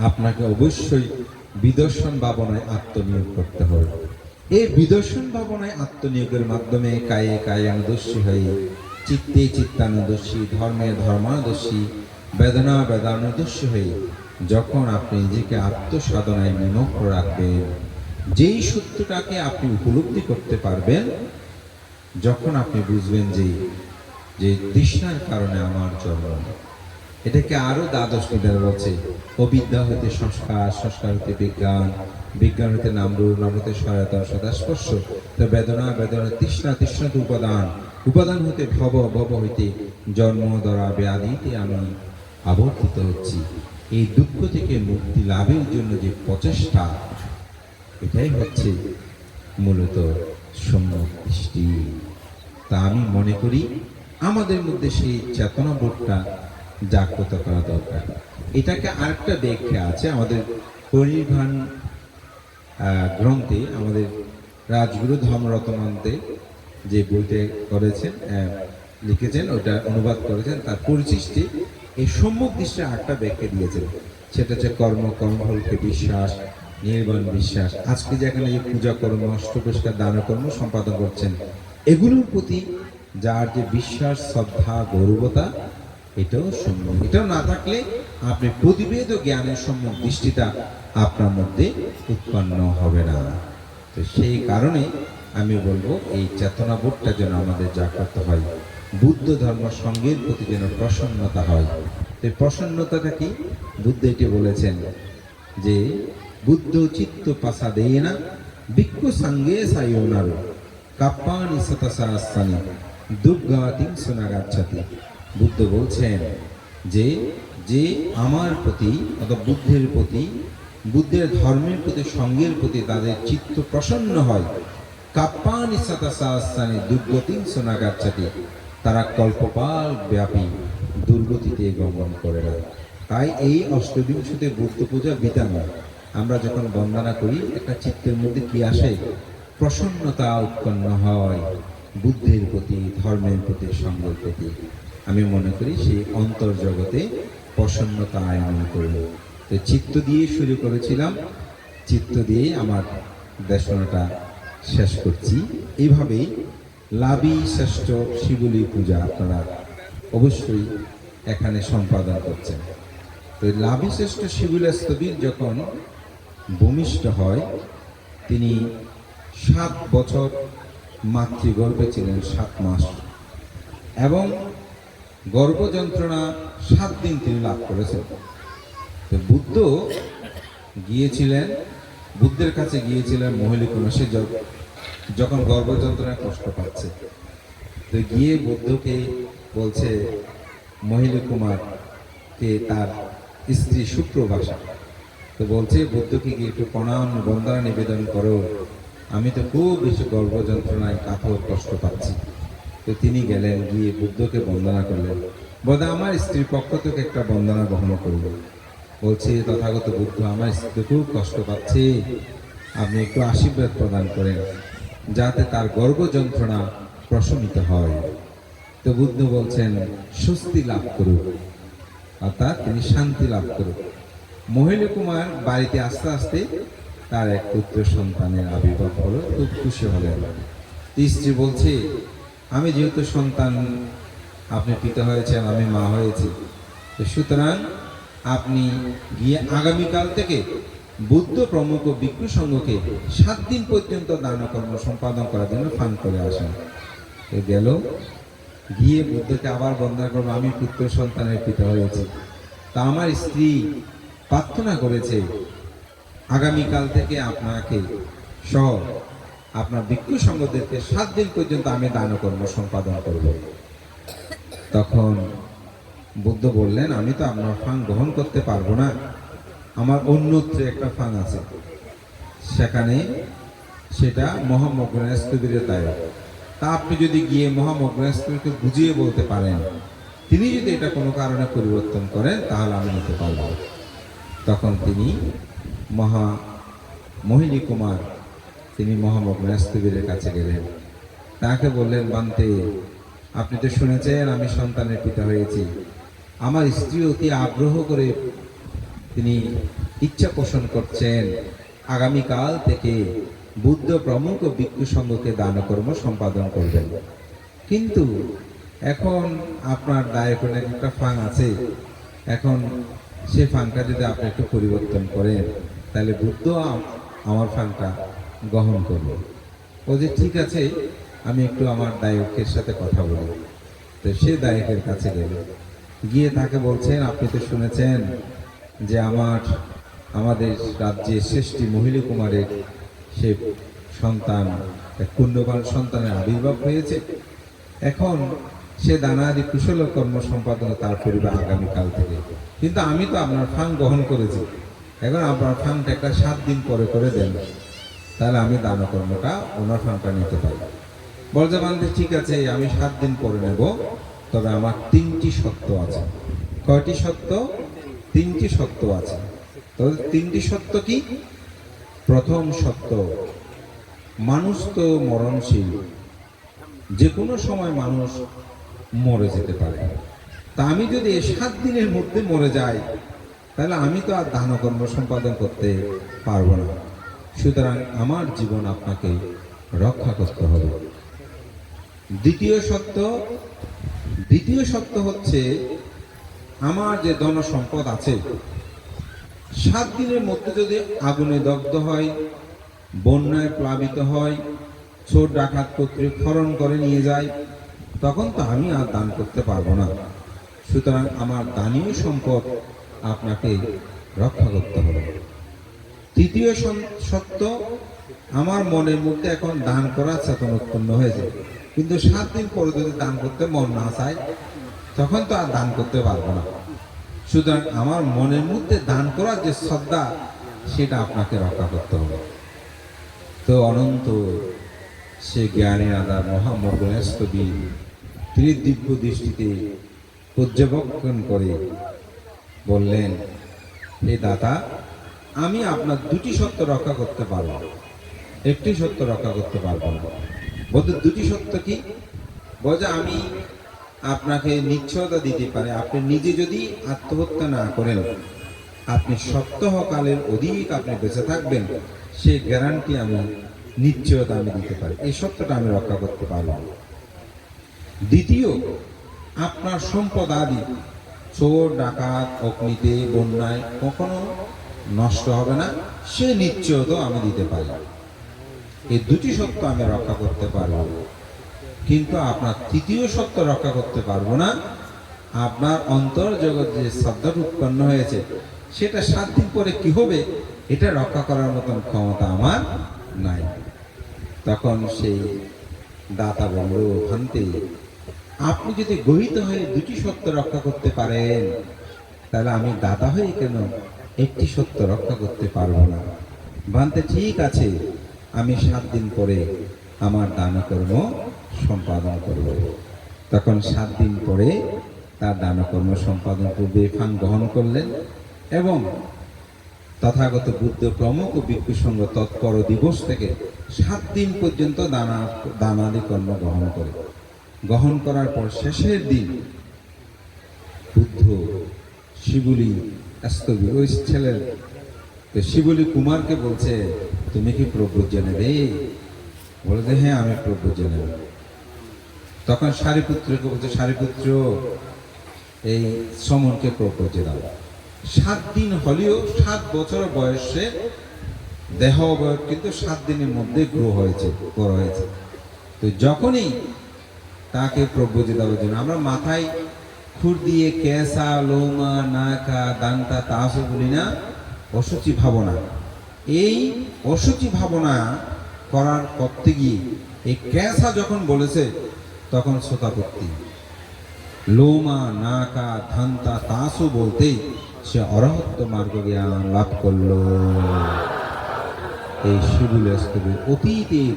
আপনাকে অবশ্যই বিদর্শন ভাবনায় আত্মনিয়োগ করতে হবে। এই বিদর্শন ভাবনায় আত্মনিয়োগের মাধ্যমে কায়ে কায়ানুদর্শী হয়ে, চিত্তে চিত্তানুদর্শী, ধর্মে ধর্মানুদর্শী, বেদনা বেদানুদর্শী হয়ে যখন আপনি নিজেকে আত্মসাধনায় নিমগ্ন রাখবেন, যেই সত্যটাকে আপনি উপলব্ধি করতে পারবেন, যখন আপনি বুঝবেন যে তৃষ্ণার কারণে আমার জন্ম, এটাকে আরো দ্বাদশ নিদান বলছে। অবিদ্যা হইতে সংস্কার, সংস্কার হইতে বিজ্ঞান, বিজ্ঞান হইতে নামরূপ, নাম হইতে সহায়তা, সদা স্পর্শ, তো বেদনা, বেদনা তৃষ্ণা, তৃষ্ণা হইতে উপাদান, উপাদান হইতে ভব, ভব হইতে জন্ম, ধরা, ব্যাধিতে আমি আবর্তিত হচ্ছি। এই দুঃখ থেকে মুক্তি লাভের জন্য যে প্রচেষ্টা, এটাই হচ্ছে মূলত সম্যক দৃষ্টি। তা আমি মনে করি আমাদের মধ্যে সেই চেতনা বোধটা জাগ্রত করা দরকার। এটাকে আরেকটা ব্যাখ্যা আছে আমাদের পরিনির্বাণ গ্রন্থে, আমাদের রাজগুরু ধর্মরত্নান্তে যে বইটা করেছেন, লিখেছেন, ওটা অনুবাদ করেছেন, তার পরিচিষ্টি এই সম্যক দৃষ্টির আরেকটা ব্যাখ্যা দিয়েছেন। সেটা হচ্ছে কর্ম, কর্মফলকে বিশ্বাস, নির্বাণ বিশ্বাস। আজকে যেখানে যে পূজা কর্ম, অষ্টপরিষ্কার দান কর্ম সম্পাদন করছেন, এগুলোর প্রতি যার যে বিশ্বাস, শ্রদ্ধা, গৌরবতা, এটাও সম্যক। এটাও না থাকলে আপনি প্রতিবেদ ও জ্ঞানের সম্যক দৃষ্টিটা আপনার মধ্যে উৎপন্ন হবে না। তো সেই কারণে আমি বলবো এই চেতনা বোধটা যেন আমাদের জাগ্রত হয়, বুদ্ধ ধর্ম সঙ্গের প্রতি যেন প্রসন্নতা হয়। এই প্রসন্নতাটা কি? বুদ্ধ এটি বলেছেন যে বুদ্ধ চিত্ত পাশা দেয় না ভিক্ষু সঙ্গে সায়োনারো কাপ্পানি শতসহস্রানি দুর্গাতিং সোনাগাচ্ছাতি। বুদ্ধ বলছেন যে যে আমার প্রতি অথবা বুদ্ধের প্রতি, বুদ্ধের ধর্মের প্রতি, সঙ্গের প্রতি তাদের চিত্ত প্রসন্ন হয়, কাপ্পানি শতসহস্রানি দুর্গতিং সোনাগাচ্ছাতি, তারা কল্পপাল ব্যাপী দুর্গতিতে গমন করে না। তাই এই অষ্টবিংশতি বুদ্ধ পূজা বিধান আমরা যখন বন্দনা করি, একটা চিত্তের মধ্যে কি আসে? প্রসন্নতা উৎপন্ন হয় বুদ্ধের প্রতি, ধর্মের প্রতি, সঙ্গের প্রতি। আমি মনে করি সেই অন্তর্জগতে প্রসন্নতা আয়ন করল। তো চিত্ত দিয়ে শুরু করেছিলাম, চিত্ত দিয়ে আমার দেশনাটা শেষ করছি। এইভাবেই লাভী শ্রেষ্ঠ শিবলী পূজা আপনারা অবশ্যই এখানে সম্পাদন করছেন। তো লাভী শ্রেষ্ঠ শিবুলা স্থবির যখন ভূমিষ্ঠ হয়, তিনি 7 বছর মাতৃগর্ভে ছিলেন, 7 মাস, এবং গর্ভ যন্ত্রণা 7 দিন তিনি লাভ করেছেন। তো বুদ্ধ গিয়েছিলেন, বুদ্ধের কাছে গিয়েছিলেন মহিলিকুমা, সে যখন গর্ভ যন্ত্রণায় কষ্ট পাচ্ছে। তো গিয়ে বুদ্ধকে বলছে মহিলিকুমারকে তার স্ত্রী সুপ্রভাষা, তো বলছে বুদ্ধকে গিয়ে একটু প্রণাম বন্দনা নিবেদন করো, আমি তো খুব বেশি গর্ভ যন্ত্রণায় কাতর কষ্ট পাচ্ছি। তো তিনি গেলেন, গিয়ে বুদ্ধকে বন্দনা করলেন। বোধ আমার স্ত্রীর পক্ষ থেকে একটা বন্দনা গ্রহণ করল। বলছে তথাগত বুদ্ধ, আমার স্ত্রী খুব কষ্ট পাচ্ছে, আপনি একটু আশীর্বাদ প্রদান করেন যাতে তার গর্ভ যন্ত্রণা প্রশমিত হয়। তো বুদ্ধ বলছেন স্বস্তি লাভ করুক, অর্থাৎ তিনি শান্তি লাভ করুক। মহিলা কুমার বাড়িতে আস্তে আস্তে তার এক পুত্র সন্তানের আবির্ভাব হলো, খুব খুশি হলেন। স্ত্রী বলছে আমি যেহেতু সন্তান, আপনি পিতা হয়েছেন, আমি মা হয়েছি, তো সুতরাং আপনি গিয়ে আগামীকাল থেকে বুদ্ধ প্রমুখ ভিক্ষু সংঘকে 7 দিন পর্যন্ত দানকর্ম সম্পাদন করার জন্য ফান করে আসেন। তো গেল, গিয়ে বুদ্ধকে আবার বন্দনা করবো, আমি পুত্র সন্তানের পিতা হয়েছি। তা আমার স্ত্রী প্রার্থনা করেছে আগামীকাল থেকে আপনাকে সহ আপনার ভিক্ষু সংঘদেরকে 7 দিন পর্যন্ত আমি দানকর্ম সম্পাদন করব। তখন বুদ্ধ বললেন আমি তো আপনার ফান গ্রহণ করতে পারবো না, আমার অন্যত্র একটা ফান আছে, সেখানে সেটা মহামগ্নেশ্বরীর দায়ক। তা আপনি যদি গিয়ে মহামগ্নেশ্বরীকে বুঝিয়ে বলতে পারেন, তিনি যদি এটা কোনো কারণে পরিবর্তন করেন, তাহলে আমি নিতে পারব। তখন তিনি মোহিনী কুমার তিনি মহামগ্নেশ্বরীর কাছে গেলেন, তাকে বললেন বান্তে, আপনি তো শুনেছেন আমি সন্তানের পিতা হয়েছি, আমার স্ত্রী অতি আগ্রহ করে তিনি ইচ্ছা পোষণ করছেন আগামীকাল থেকে বুদ্ধ প্রমুখ ভিক্ষু সংঘকে দানকর্ম সম্পাদন করবেন, কিন্তু এখন আপনার দায়কের একটা ফাং আছে, এখন সে ফাংটা যদি আপনি একটু পরিবর্তন করেন তাহলে বুদ্ধ আমার ফাংটা গ্রহণ করবে। ও যে ঠিক আছে, আমি একটু আমার দায়কের সাথে কথা বলি। তো সে দায়কের কাছে গেল, গিয়ে তাকে বলছেন, আপনি তো শুনেছেন যে আমাদের রাজ্যে শ্রেষ্ঠী মহিলা কুমারের সে সন্তান, এক পুণ্যবান সন্তানের আবির্ভাব হয়েছে। এখন সে দানাদি কুশল কর্ম সম্পাদনে তার পরিবার আগামীকাল থেকে। কিন্তু আমি তো আপনার ফান্ড গ্রহণ করেছি, এখন আপনার ফান্ডটা একটা 7 দিন পরে করে দেন, তাহলে আমি দানকর্মটা ওনার ফান্ডটা নিতে পারি। বলতে বান্ধে ঠিক আছে, আমি 7 দিন পরে নেব, তবে আমার 3টি শর্ত আছে। কয়টি শর্ত? 3টি শর্ত আছে। তবে 3টি শর্ত কি? প্রথম শর্ত, মানুষ তো মরণশীল, যে কোনো সময় মানুষ মরে যেতে পারে। তা আমি যদি এই 7 দিনের মধ্যে মরে যাই, তাহলে আমি তো আর দানকর্ম সম্পাদন করতে পারবো না। সুতরাং আমার জীবন আপনাকে রক্ষা করতে হবে। দ্বিতীয় সত্য হচ্ছে, আমার যে ধন সম্পদ আছে, 7 দিনের মধ্যে যদি আগুনে দগ্ধ হয়, বন্যায় প্লাবিত হয়, চোর ডাকাত কর্তৃক হরণ করে নিয়ে যায়, তখন তো আমি আর দান করতে পারবো না। সুতরাং আমার দানীয় সম্পদ আপনাকে রক্ষা করতে হবে। তৃতীয় সত্য, আমার মনের মধ্যে এখন দান করার চেতনা উৎপন্ন হয়েছে, কিন্তু 7 দিন পরে যদি দান করতে মন না চায়, তখন তো আর দান করতে পারবো না। সুতরাং আমার মনের মধ্যে দান করার যে শ্রদ্ধা, সেটা আপনাকে রক্ষা করতে হবে। তো অনন্ত সে জ্ঞানের আধার মহামগ্নস্তবীর তিনি দিব্য দৃষ্টিতে পর্যবেক্ষণ করে বললেন, হে দাতা, আমি আপনার 2টি সত্য রক্ষা করতে পারবো, 1টি সত্য রক্ষা করতে পারবো না। বলতে 2টি সত্য কি? বলছে আমি আপনাকে নিশ্চয়তা দিতে পারি, আপনি নিজে যদি আত্মহত্যা না করেন, আপনি সপ্তাহকালের অধিক আপনি বেঁচে থাকবেন, সেই গ্যারান্টি আমি, নিশ্চয়তা আমি দিতে পারি। এই সত্যটা আমি রক্ষা করতে পারবো। দ্বিতীয়, আপনার সম্পদ আদি চোর ডাকাত অগ্নিতে বন্যায় কখনো নষ্ট হবে না, সে নিশ্চয়তা আমি দিতে পারি। এই 2টি সত্য আমি রক্ষা করতে পারবো। কিন্তু আপনার 3য় সত্য রক্ষা করতে পারবো না। আপনার অন্তর জগৎ যে শ্রদ্ধা উৎপন্ন হয়েছে, সেটা 7 দিন পরে কি হবে, এটা রক্ষা করার মতন ক্ষমতা আমার নাই। তখন সেই দাতা বলল, ভান্তে, আপনি যদি গহিত হয়ে 2টি সত্য রক্ষা করতে পারেন, তাহলে আমি দাতা হয়ে কেন 1টি সত্য রক্ষা করতে পারবো না? ভান্তে, ঠিক আছে, আমি 7 দিন পরে আমার দানকর্ম সম্পাদন করব। তখন 7 দিন পরে তার দানকর্ম সম্পাদন করবে ফান গ্রহণ করলেন এবং তথাগত বুদ্ধ প্রমুখ ও ভিক্ষু সংঘ তৎপর দিবস থেকে 7 দিন পর্যন্ত দানাদি কর্ম গ্রহণ করার পর শেষের দিন বুদ্ধ শিবুলি স্তবী ওই ছেলের শিবুলি কুমারকে বলছে, তুমি কি প্রব্রজ্য নেবে? বলে যে হ্যাঁ, আমি প্রব্রজ্য নেব। তখন সারিপুত্রকে বলছে, সারিপুত্র, এই সমনকে প্রব্রজ্য দাও। 7 দিন হলেও 7 বছর বয়সে দেহ অবয়ব কিন্তু 7 দিনের মধ্যে বড় হয়েছে। তো যখনই তাকে প্রব্রজ্য দেওয়ার জন্য আমরা মাথায় খুর দিয়ে কেসা লোমা নাকা দান্তা তাসও বলি না, অসুচি ভাবনা। এই অসুচি ভাবনা করার করতে গিয়ে এই কেসা যখন বলেছে, তখন শ্রোতাপত্তি লোমা নাকা ধান্তা তাসও বলতেই সে অরহত্ত মার্গ জ্ঞান লাভ করল। এই শিবুল স্তবের অতীতের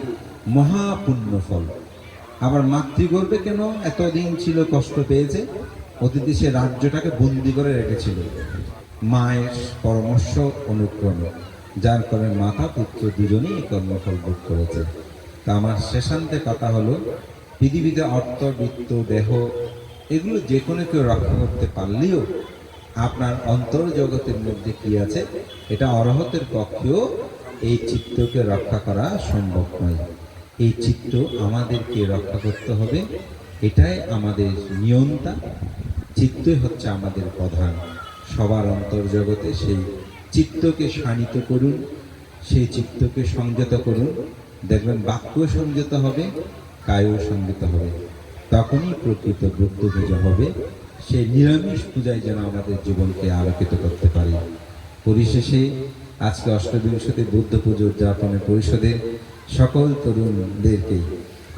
মহাপুণ্য ফল। আবার মাতৃগর্ভে কেন এতদিন ছিল, কষ্ট পেয়েছে, অতীতে সে রাজ্যটাকে বন্দি করে রেখেছিল মায়ের পরামর্শ অনুক্রমে, যার কারণে মাতা পুত্র দুজনেই কর্মফল ভোগ করেছে। তা আমার শেষান্তে কথা হলো, পৃথিবীতে অর্থ বৃত্ত দেহ এগুলো যে কোনো কেউ রক্ষা করতে পারলেও আপনার অন্তর জগতের মধ্যে কি আছে, এটা অরহতের পক্ষেও এই চিত্তকে রক্ষা করা সম্ভব নয়। এই চিত্ত আমাদেরকে রক্ষা করতে হবে, এটাই আমাদের নিয়ন্তা। চিত্তই হচ্ছে আমাদের প্রধান। সবার অন্তর্জগতে সেই চিত্তকে শানিত করুন, সেই চিত্তকে সংযত করুন, দেখবেন বাক্য সংযত হবে, কায়ও সংযত হবে, তখনই প্রকৃত বুদ্ধ পূজা হবে। সেই নিরামিষ পূজায় যেন আমাদের জীবনকে আলোকিত করতে পারি। পরিশেষে আজকে অষ্টবিংশতি বুদ্ধ পুজো উদযাপনের পরিষদের সকল তরুণদেরকে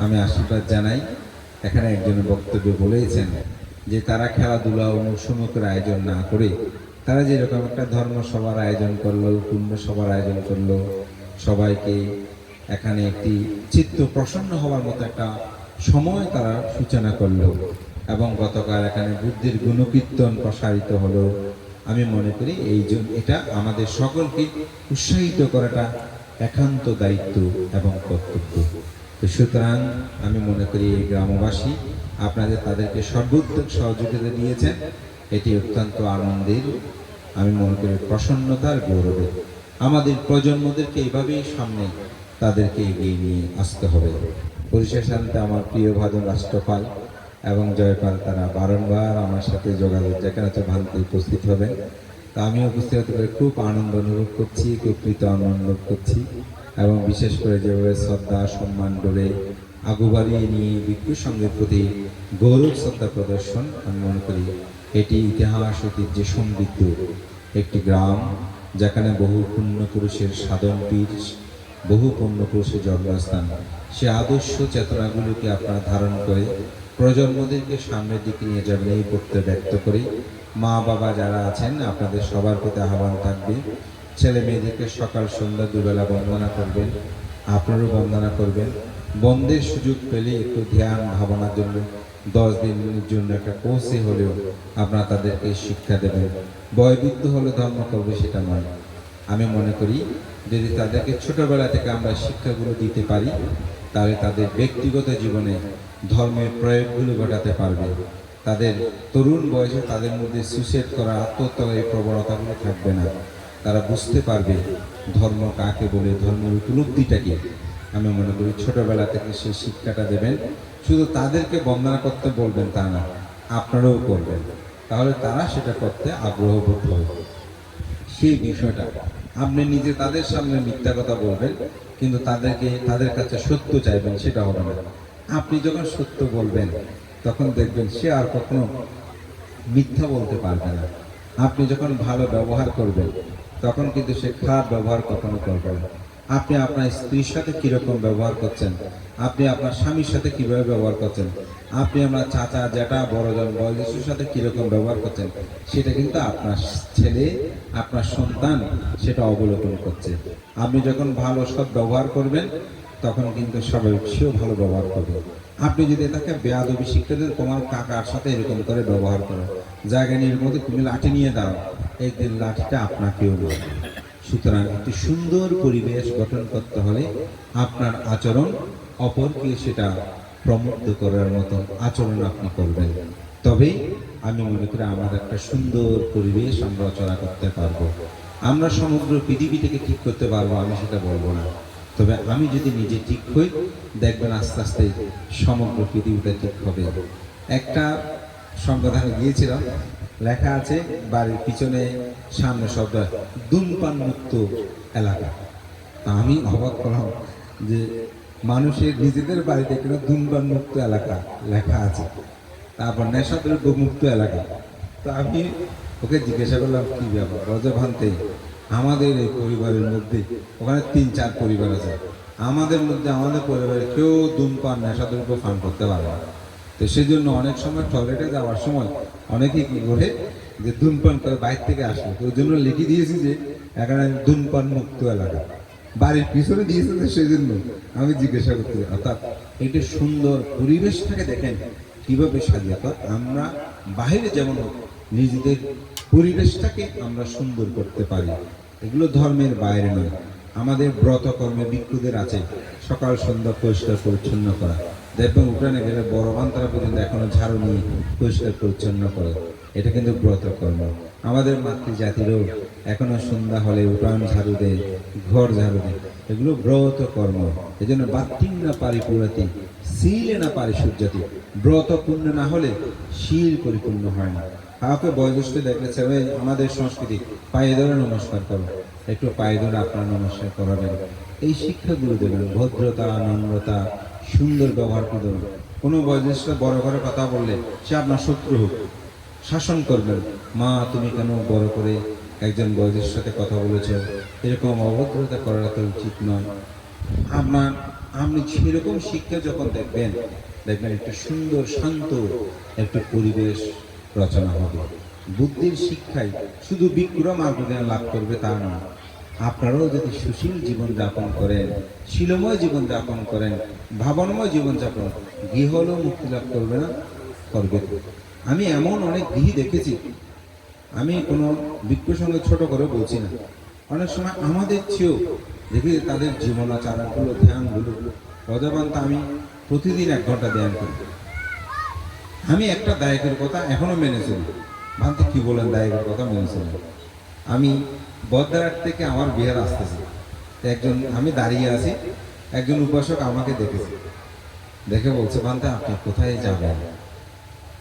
আমি আশীর্বাদ জানাই। এখানে একজন বক্তব্য বলেছেন যে তারা খেলাধুলা ও মৌসুমকের আয়োজন না করে তারা যেরকম একটা ধর্মসভার আয়োজন করলো, পূর্ণ সভার আয়োজন করলো, সবাইকে এখানে একটি চিত্ত প্রসন্ন হওয়ার মতো একটা সময় তারা সূচনা করলো এবং গতকাল এখানে বুদ্ধির গুণকীর্তন প্রসারিত হলো। আমি মনে করি এটা আমাদের সকলকে উৎসাহিত করাটা একান্ত দায়িত্ব এবং কর্তব্য। তো সুতরাং আমি মনে করি এই গ্রামবাসী আপনাদের তাদেরকে সর্বোত্তম সহযোগিতা দিয়েছেন, এটি অত্যন্ত আনন্দের, আমি মনে করি প্রসন্নতার গৌরবে। আমাদের প্রজন্মদেরকে এইভাবেই সামনে তাদেরকে এগিয়ে নিয়ে আসতে হবে। পরিশেষান্তে আমার প্রিয় ভাজন রাষ্ট্রপাল এবং জয়পাল তারা বারংবার আমার সাথে যোগাযোগ যেখানে ভান্তে উপস্থিত হবেন। তা আমি উপস্থিত হতে পেরে খুব আনন্দ অনুভব করছি, খুব প্রীত অনুভব করছি এবং বিশেষ করে যেভাবে শ্রদ্ধা সম্মান ডোরে আগু বাড়িয়ে নিয়ে ভিক্ষু সঙ্গের প্রতি গৌরব শ্রদ্ধা প্রদর্শন, আমি মনে করি এটি ইতিহাস ঐতিহ্যে সমৃদ্ধ একটি গ্রাম, যেখানে বহু পুণ্য পুরুষের সাধন পীঠ, বহু পুণ্য পুরুষের জন্মস্থান। সে আদর্শ চেতনাগুলিকে আপনারা ধারণ করে প্রজন্মদেরকে সামনের দিকে নিয়ে যাবেন এই করতে ব্যক্ত করি। মা বাবা যারা আছেন আপনাদের সবার প্রতি আহ্বান থাকবে, ছেলে মেয়েদেরকে সকাল সন্ধ্যা দুবেলা বন্দনা করবেন, আপনারও বন্দনা করবেন। বন্ধের সুযোগ পেলে একটু ধ্যান ভাবনার জন্য 10 দিনের জন্য একটা কোর্সে হলেও আপনারা তাদেরকে শিক্ষা দেবেন। বয়বৃদ্ধ হলে ধর্ম করবে সেটা নয়। আমি মনে করি যদি তাদেরকে ছোটবেলা থেকে আমরা শিক্ষাগুলো দিতে পারি তাহলে তাদের ব্যক্তিগত জীবনে ধর্মের প্রয়োগগুলো ঘটাতে পারবে। তাদের তরুণ বয়সে তাদের মধ্যে সুইসাইড করা, আত্মহত্যার এই প্রবণতাগুলো থাকবে না। তারা বুঝতে পারবে ধর্ম কাকে বলে, ধর্মের উপলব্ধিটা কি। আমি মনে করি ছোটবেলা থেকে সেই শিক্ষাটা দেবেন। শুধু তাদেরকে বন্দনা করতে বলবেন তা না, আপনারাও করবেন, তাহলে তারা সেটা করতে আগ্রহ বোধ করবে। সেই বিষয়টা আপনি নিজে তাদের সামনে মিথ্যা কথা বলবেন কিন্তু তাদের কাছে সত্য চাইবেন, সেটা হবে না। আপনি যখন সত্য বলবেন তখন দেখবেন সে আর কখনো মিথ্যা বলতে পারবে না। আপনি যখন ভালো ব্যবহার করবেন তখন কিন্তু সে খারাপ ব্যবহার কখনো করবে না। আপনি আপনার স্ত্রীর সাথে কীরকম ব্যবহার করছেন, আপনি আপনার স্বামীর সাথে কীভাবে ব্যবহার করছেন, আপনি আপনার চাচা জ্যাঠা বড়জন বয়োজ্যেষ্ঠের সাথে কীরকম ব্যবহার করছেন, সেটা কিন্তু আপনার ছেলে আপনার সন্তান সেটা অবলোকন করছে। আপনি যখন ভালো সব ব্যবহার করবেন তখন কিন্তু সবাই সেও ভালো ব্যবহার করবে। আপনি যদি তাকে বেয়াদবি শিক্ষা দেন, তোমার কাকার সাথে এরকম করে ব্যবহার করো, জায়গা নিয়ে মধ্যে তুমি লাঠি নিয়ে দাও, একদিন লাঠিটা আপনাকেও বলবে। সুতরাং একটি সুন্দর পরিবেশ গঠন করতে হলে আপনার আচরণ অপরকে সেটা প্রমুগ্ধ করার মতো আচরণ আপনি করবেন, তবে আমি মনে করি আমাদের একটা সুন্দর পরিবেশ আমরা রচনা করতে পারবো। আমরা সমগ্র পৃথিবীটাকে ঠিক করতে পারবো আমি সেটা বলবো না, তবে আমি যদি নিজে ঠিক হই দেখবেন আস্তে আস্তে সমগ্র পৃথিবীটা ঠিক হবে। একটা সংবিধানে গিয়েছিলাম, লেখা আছে বাড়ির পিছনে সামনে শব্দ ধূমপান মুক্ত এলাকা। আমি অবাক করলাম যে মানুষের নিজেদের বাড়িতে কিনা ধূমপান মুক্ত এলাকা লেখা আছে, তারপর নেশাদ্রব্য মুক্ত এলাকা। তো আমি ওকে জিজ্ঞাসা করলাম কি ব্যাপার, রজভান্তে আমাদের এই পরিবারের মধ্যে ওখানে 3-4 পরিবার আছে, আমাদের মধ্যে আমাদের পরিবারে কেউ ধূমপান নেশাদ্রব্য পান করতে পারে না। তো সেই জন্য অনেক সময় টয়লেটে যাওয়ার সময় অনেকে কি করে যে ধূমপান করে বাইরে থেকে আসে, ওই জন্য লিখে দিয়েছি যে এখানে ধূমপান মুক্ত এলাকা। বাড়ির পিছনে দিয়েছে সেই জন্য আমি জিজ্ঞাসা করতে, অর্থাৎ একটি সুন্দর পরিবেশটাকে দেখেন কিভাবে সাজিয়ে। আমরা বাইরে যেমন নিজেদের পরিবেশটাকে আমরা সুন্দর করতে পারি, এগুলো ধর্মের বাইরে নয়। আমাদের ব্রত কর্মে ভিক্ষুদের আছে সকাল সন্ধ্যা পরিষ্কার পরিচ্ছন্ন করা, দেখবেন উঠানে গেলে বড় বান্তারা পর্যন্ত এখনো ঝাড়ু নিয়ে পরিষ্কার পরিচ্ছন্ন করে, এটা কিন্তু ব্রত কর্ম। আমাদের মাতৃজাতিরও এখনো সন্ধ্যা হলে উঠান ঝাড়ু দেয়, ঘর ঝাড়ু দেয়, এগুলো ব্রত কর্ম। এই জন্য বাত্তিং না পারি পুরাতি, শীলে না পারি সূর্যাতি। ব্রত পূর্ণ না হলে শীল পরিপূর্ণ হয় না। কাউকে বয়োজ্যেষ্ঠ দেখলে ছেলে আমাদের সংস্কৃতি পায়ে ধরে নমস্কার করো, একটু পায়ে ধরে আপনার নমস্কার করাবেন, এই শিক্ষাগুলো দেবেন। ভদ্রতা, নম্রতা, সুন্দর ব্যবহার করবেন। কোনো বয়োজ্যেষ্ঠ বড় করে কথা বললে সে আপনার শত্রু হোক, শাসন করবেন, মা তুমি কেন বড় করে একজন বয়োজ্যেষ্ঠের সাথে কথা বলেছ, এরকম অভদ্রতা করাটা তো উচিত নয়। আপনার আপনি সেরকম শিক্ষা যখন দেখবেন, দেখবেন একটু সুন্দর শান্ত একটু পরিবেশ রচনা হবে। বুদ্ধির শিক্ষায় শুধু বিক্রম আপনাদের লাভ করবে তা নয়, আপনারাও যদি সুশীল জীবনযাপন করেন, শীলময় জীবনযাপন করেন, ভাবনময় জীবনযাপন, গৃহ হলেও মুক্তি লাভ করবে না, করবে। আমি এমন অনেক গৃহী দেখেছি, আমি কোনো বিজ্ঞর সঙ্গে ছোট করে বলছি না, অনেক সময় আমাদের চেয়েও দেখি তাদের জীবনাচারণগুলো, ধ্যানগুলো রজবান্ত। আমি প্রতিদিন 1 ঘন্টা ধ্যান করি। আমি একটা দায়কের কথা এখনো মেনে চলি। ভাবতে কি বলেন, দায়কের কথা মেনে চলি। আমি বদ্রাট থেকে আমার বিহার আসতেছি, একজন, আমি দাঁড়িয়ে আছি, একজন উপাসক আমাকে দেখেছে, দেখে বলছে ভান্তে আপনি কোথায় যাবেন?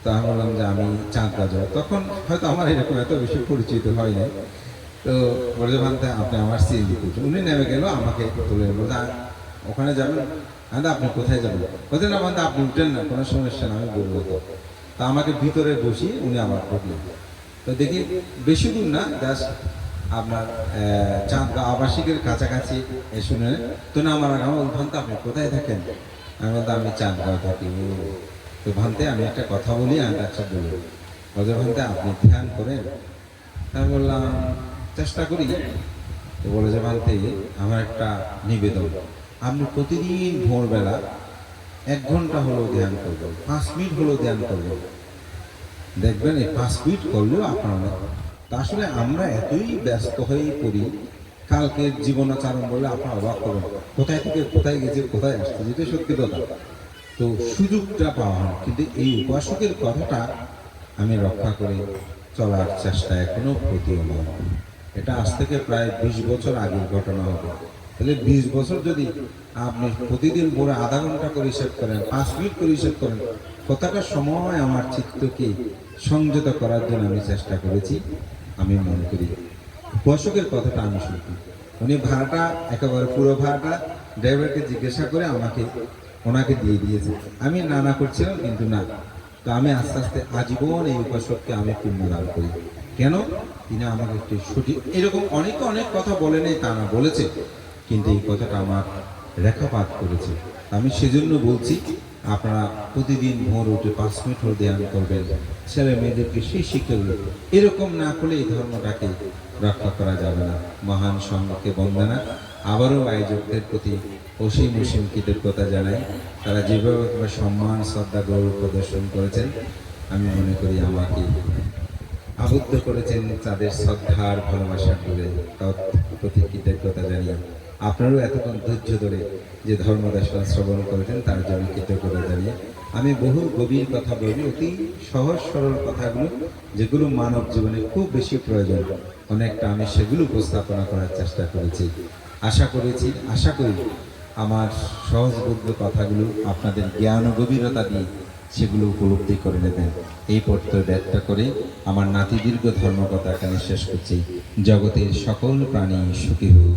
তো আমি বললাম যে আমি চাঁদরা যাব। তখন হয়তো আমার এরকম এত বেশি পরিচিত হয় না। তো বলে ভান্তে আপনি আমার সিএনজি করছেন। উনি নেমে গেল, আমাকে তুলে বলতে ওখানে যাবেন। আমি আপনি কোথায় যাবেন? বলতে না ভান্তে আপনি উঠেন না, কোনো সমস্যা না, আমি বলবো তো। তা আমাকে ভিতরে বসিয়ে উনি আমার ঢুকলেন। তো দেখি বেশি দূর না, জাস্ট আপনার চাঁদরা আবাসিকের কাছাকাছি শুনে। তো না আমার ভান্তে আপনি কোথায় থাকেন? আমি বলতে আমি চাঁদগাঁও থাকি। তো ভান্তে আমি একটা কথা বলি, আমি তার সাথে বলবো, বলতে ভান্তে আপনি ধ্যান করেন? আমি বললাম চেষ্টা করি। তো বলে যে ভান্তে আমার একটা নিবেদন, আপনি প্রতিদিন ভোরবেলা 1 ঘন্টা হলেও ধ্যান করবেন, 5 মিনিট হলেও ধ্যান করবেন, দেখবেন এই 5 মিনিট করলেও আপনার অনেক। তা আসলে আমরা এতই ব্যস্ত হয়ে পড়ি, কালকের জীবনাচরণ বলে আপনার অবাক করবেন, কোথায় থেকে কোথায় গেছে, কোথায় আসছে, যেটা সত্যি কথা। তো সুযোগটা পাওয়া হয়, কিন্তু এই উপাসকের কথাটা আমি রক্ষা করে চলার চেষ্টা এখনো প্রতীয়মান। এটা আজ থেকে প্রায় 20 বছর আগের ঘটনা হবে। তাহলে 20 বছর যদি আপনি প্রতিদিন ভোরে আধা ঘন্টা করে হিসেব করেন, 5 মিনিট করে হিসেব করেন, কতটা সময় আমার চিত্তকে সংযত করার জন্য আমি চেষ্টা করেছি, আমি মনে করি উপাসকের কথাটা আমি শুনি। উনি ভাড়াটা একেবারে পুরো ভাড়াটা ড্রাইভারকে জিজ্ঞাসা করে ওনাকে দিয়ে দিয়েছে। আমি না করছিলাম, কিন্তু না। তো আমি আস্তে আস্তে আজীবন এই উপাসককে আমি পুণ্যদান করি। কেন? তিনি আমাকে একটি সঠিক, এরকম অনেকে অনেক কথা বলে নেই তা না, বলেছে, কিন্তু এই কথাটা আমার রেখাপাত করেছে। আমি সেজন্য বলছি, আপনারা প্রতিদিন ভোর উঠে 5 মিনিট হলে ধ্যান করবেন, ছেলে মেয়েদেরকে সেই শিক্ষাগুলো। এরকম না করলে এই ধর্মটাকে রক্ষা করা যাবে না। মহান সঙ্গকে বন্দনা। আবারও আয়োজকদের প্রতি অসীম অসীম কৃতজ্ঞতা জানাই। তারা যেভাবে সম্মান, শ্রদ্ধা, গৌরব প্রদর্শন করেছেন, আমি মনে করি আমাকে আবদ্ধ করেছেন তাদের শ্রদ্ধার ভালোবাসার বলে, তার প্রতি কৃতজ্ঞতা জানিয়ে আপনারাও এতক্ষণ ধৈর্য ধরে যে ধর্মদর্শন শ্রবণ করেছেন তার জন্য কৃতজ্ঞতা জানিয়ে আমি বহু গভীর কথা বলি, অতি সহজ সরল কথাগুলো যেগুলো মানব জীবনে খুব বেশি প্রয়োজন, অনেকটা আমি সেগুলো উপস্থাপনা করার চেষ্টা করেছি। আশা করি আমার সহজবোধ্য কথাগুলো আপনাদের জ্ঞান ও গভীরতা দিয়ে সেগুলো উপলব্ধি করে নেবেন। এই প্রত্যয় ব্যক্ত করে আমার নাতি দীর্ঘ ধর্মকথা এখানে শেষ করছি। জগতের সকল প্রাণী সুখী হোক।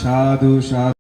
সাধু সাধু।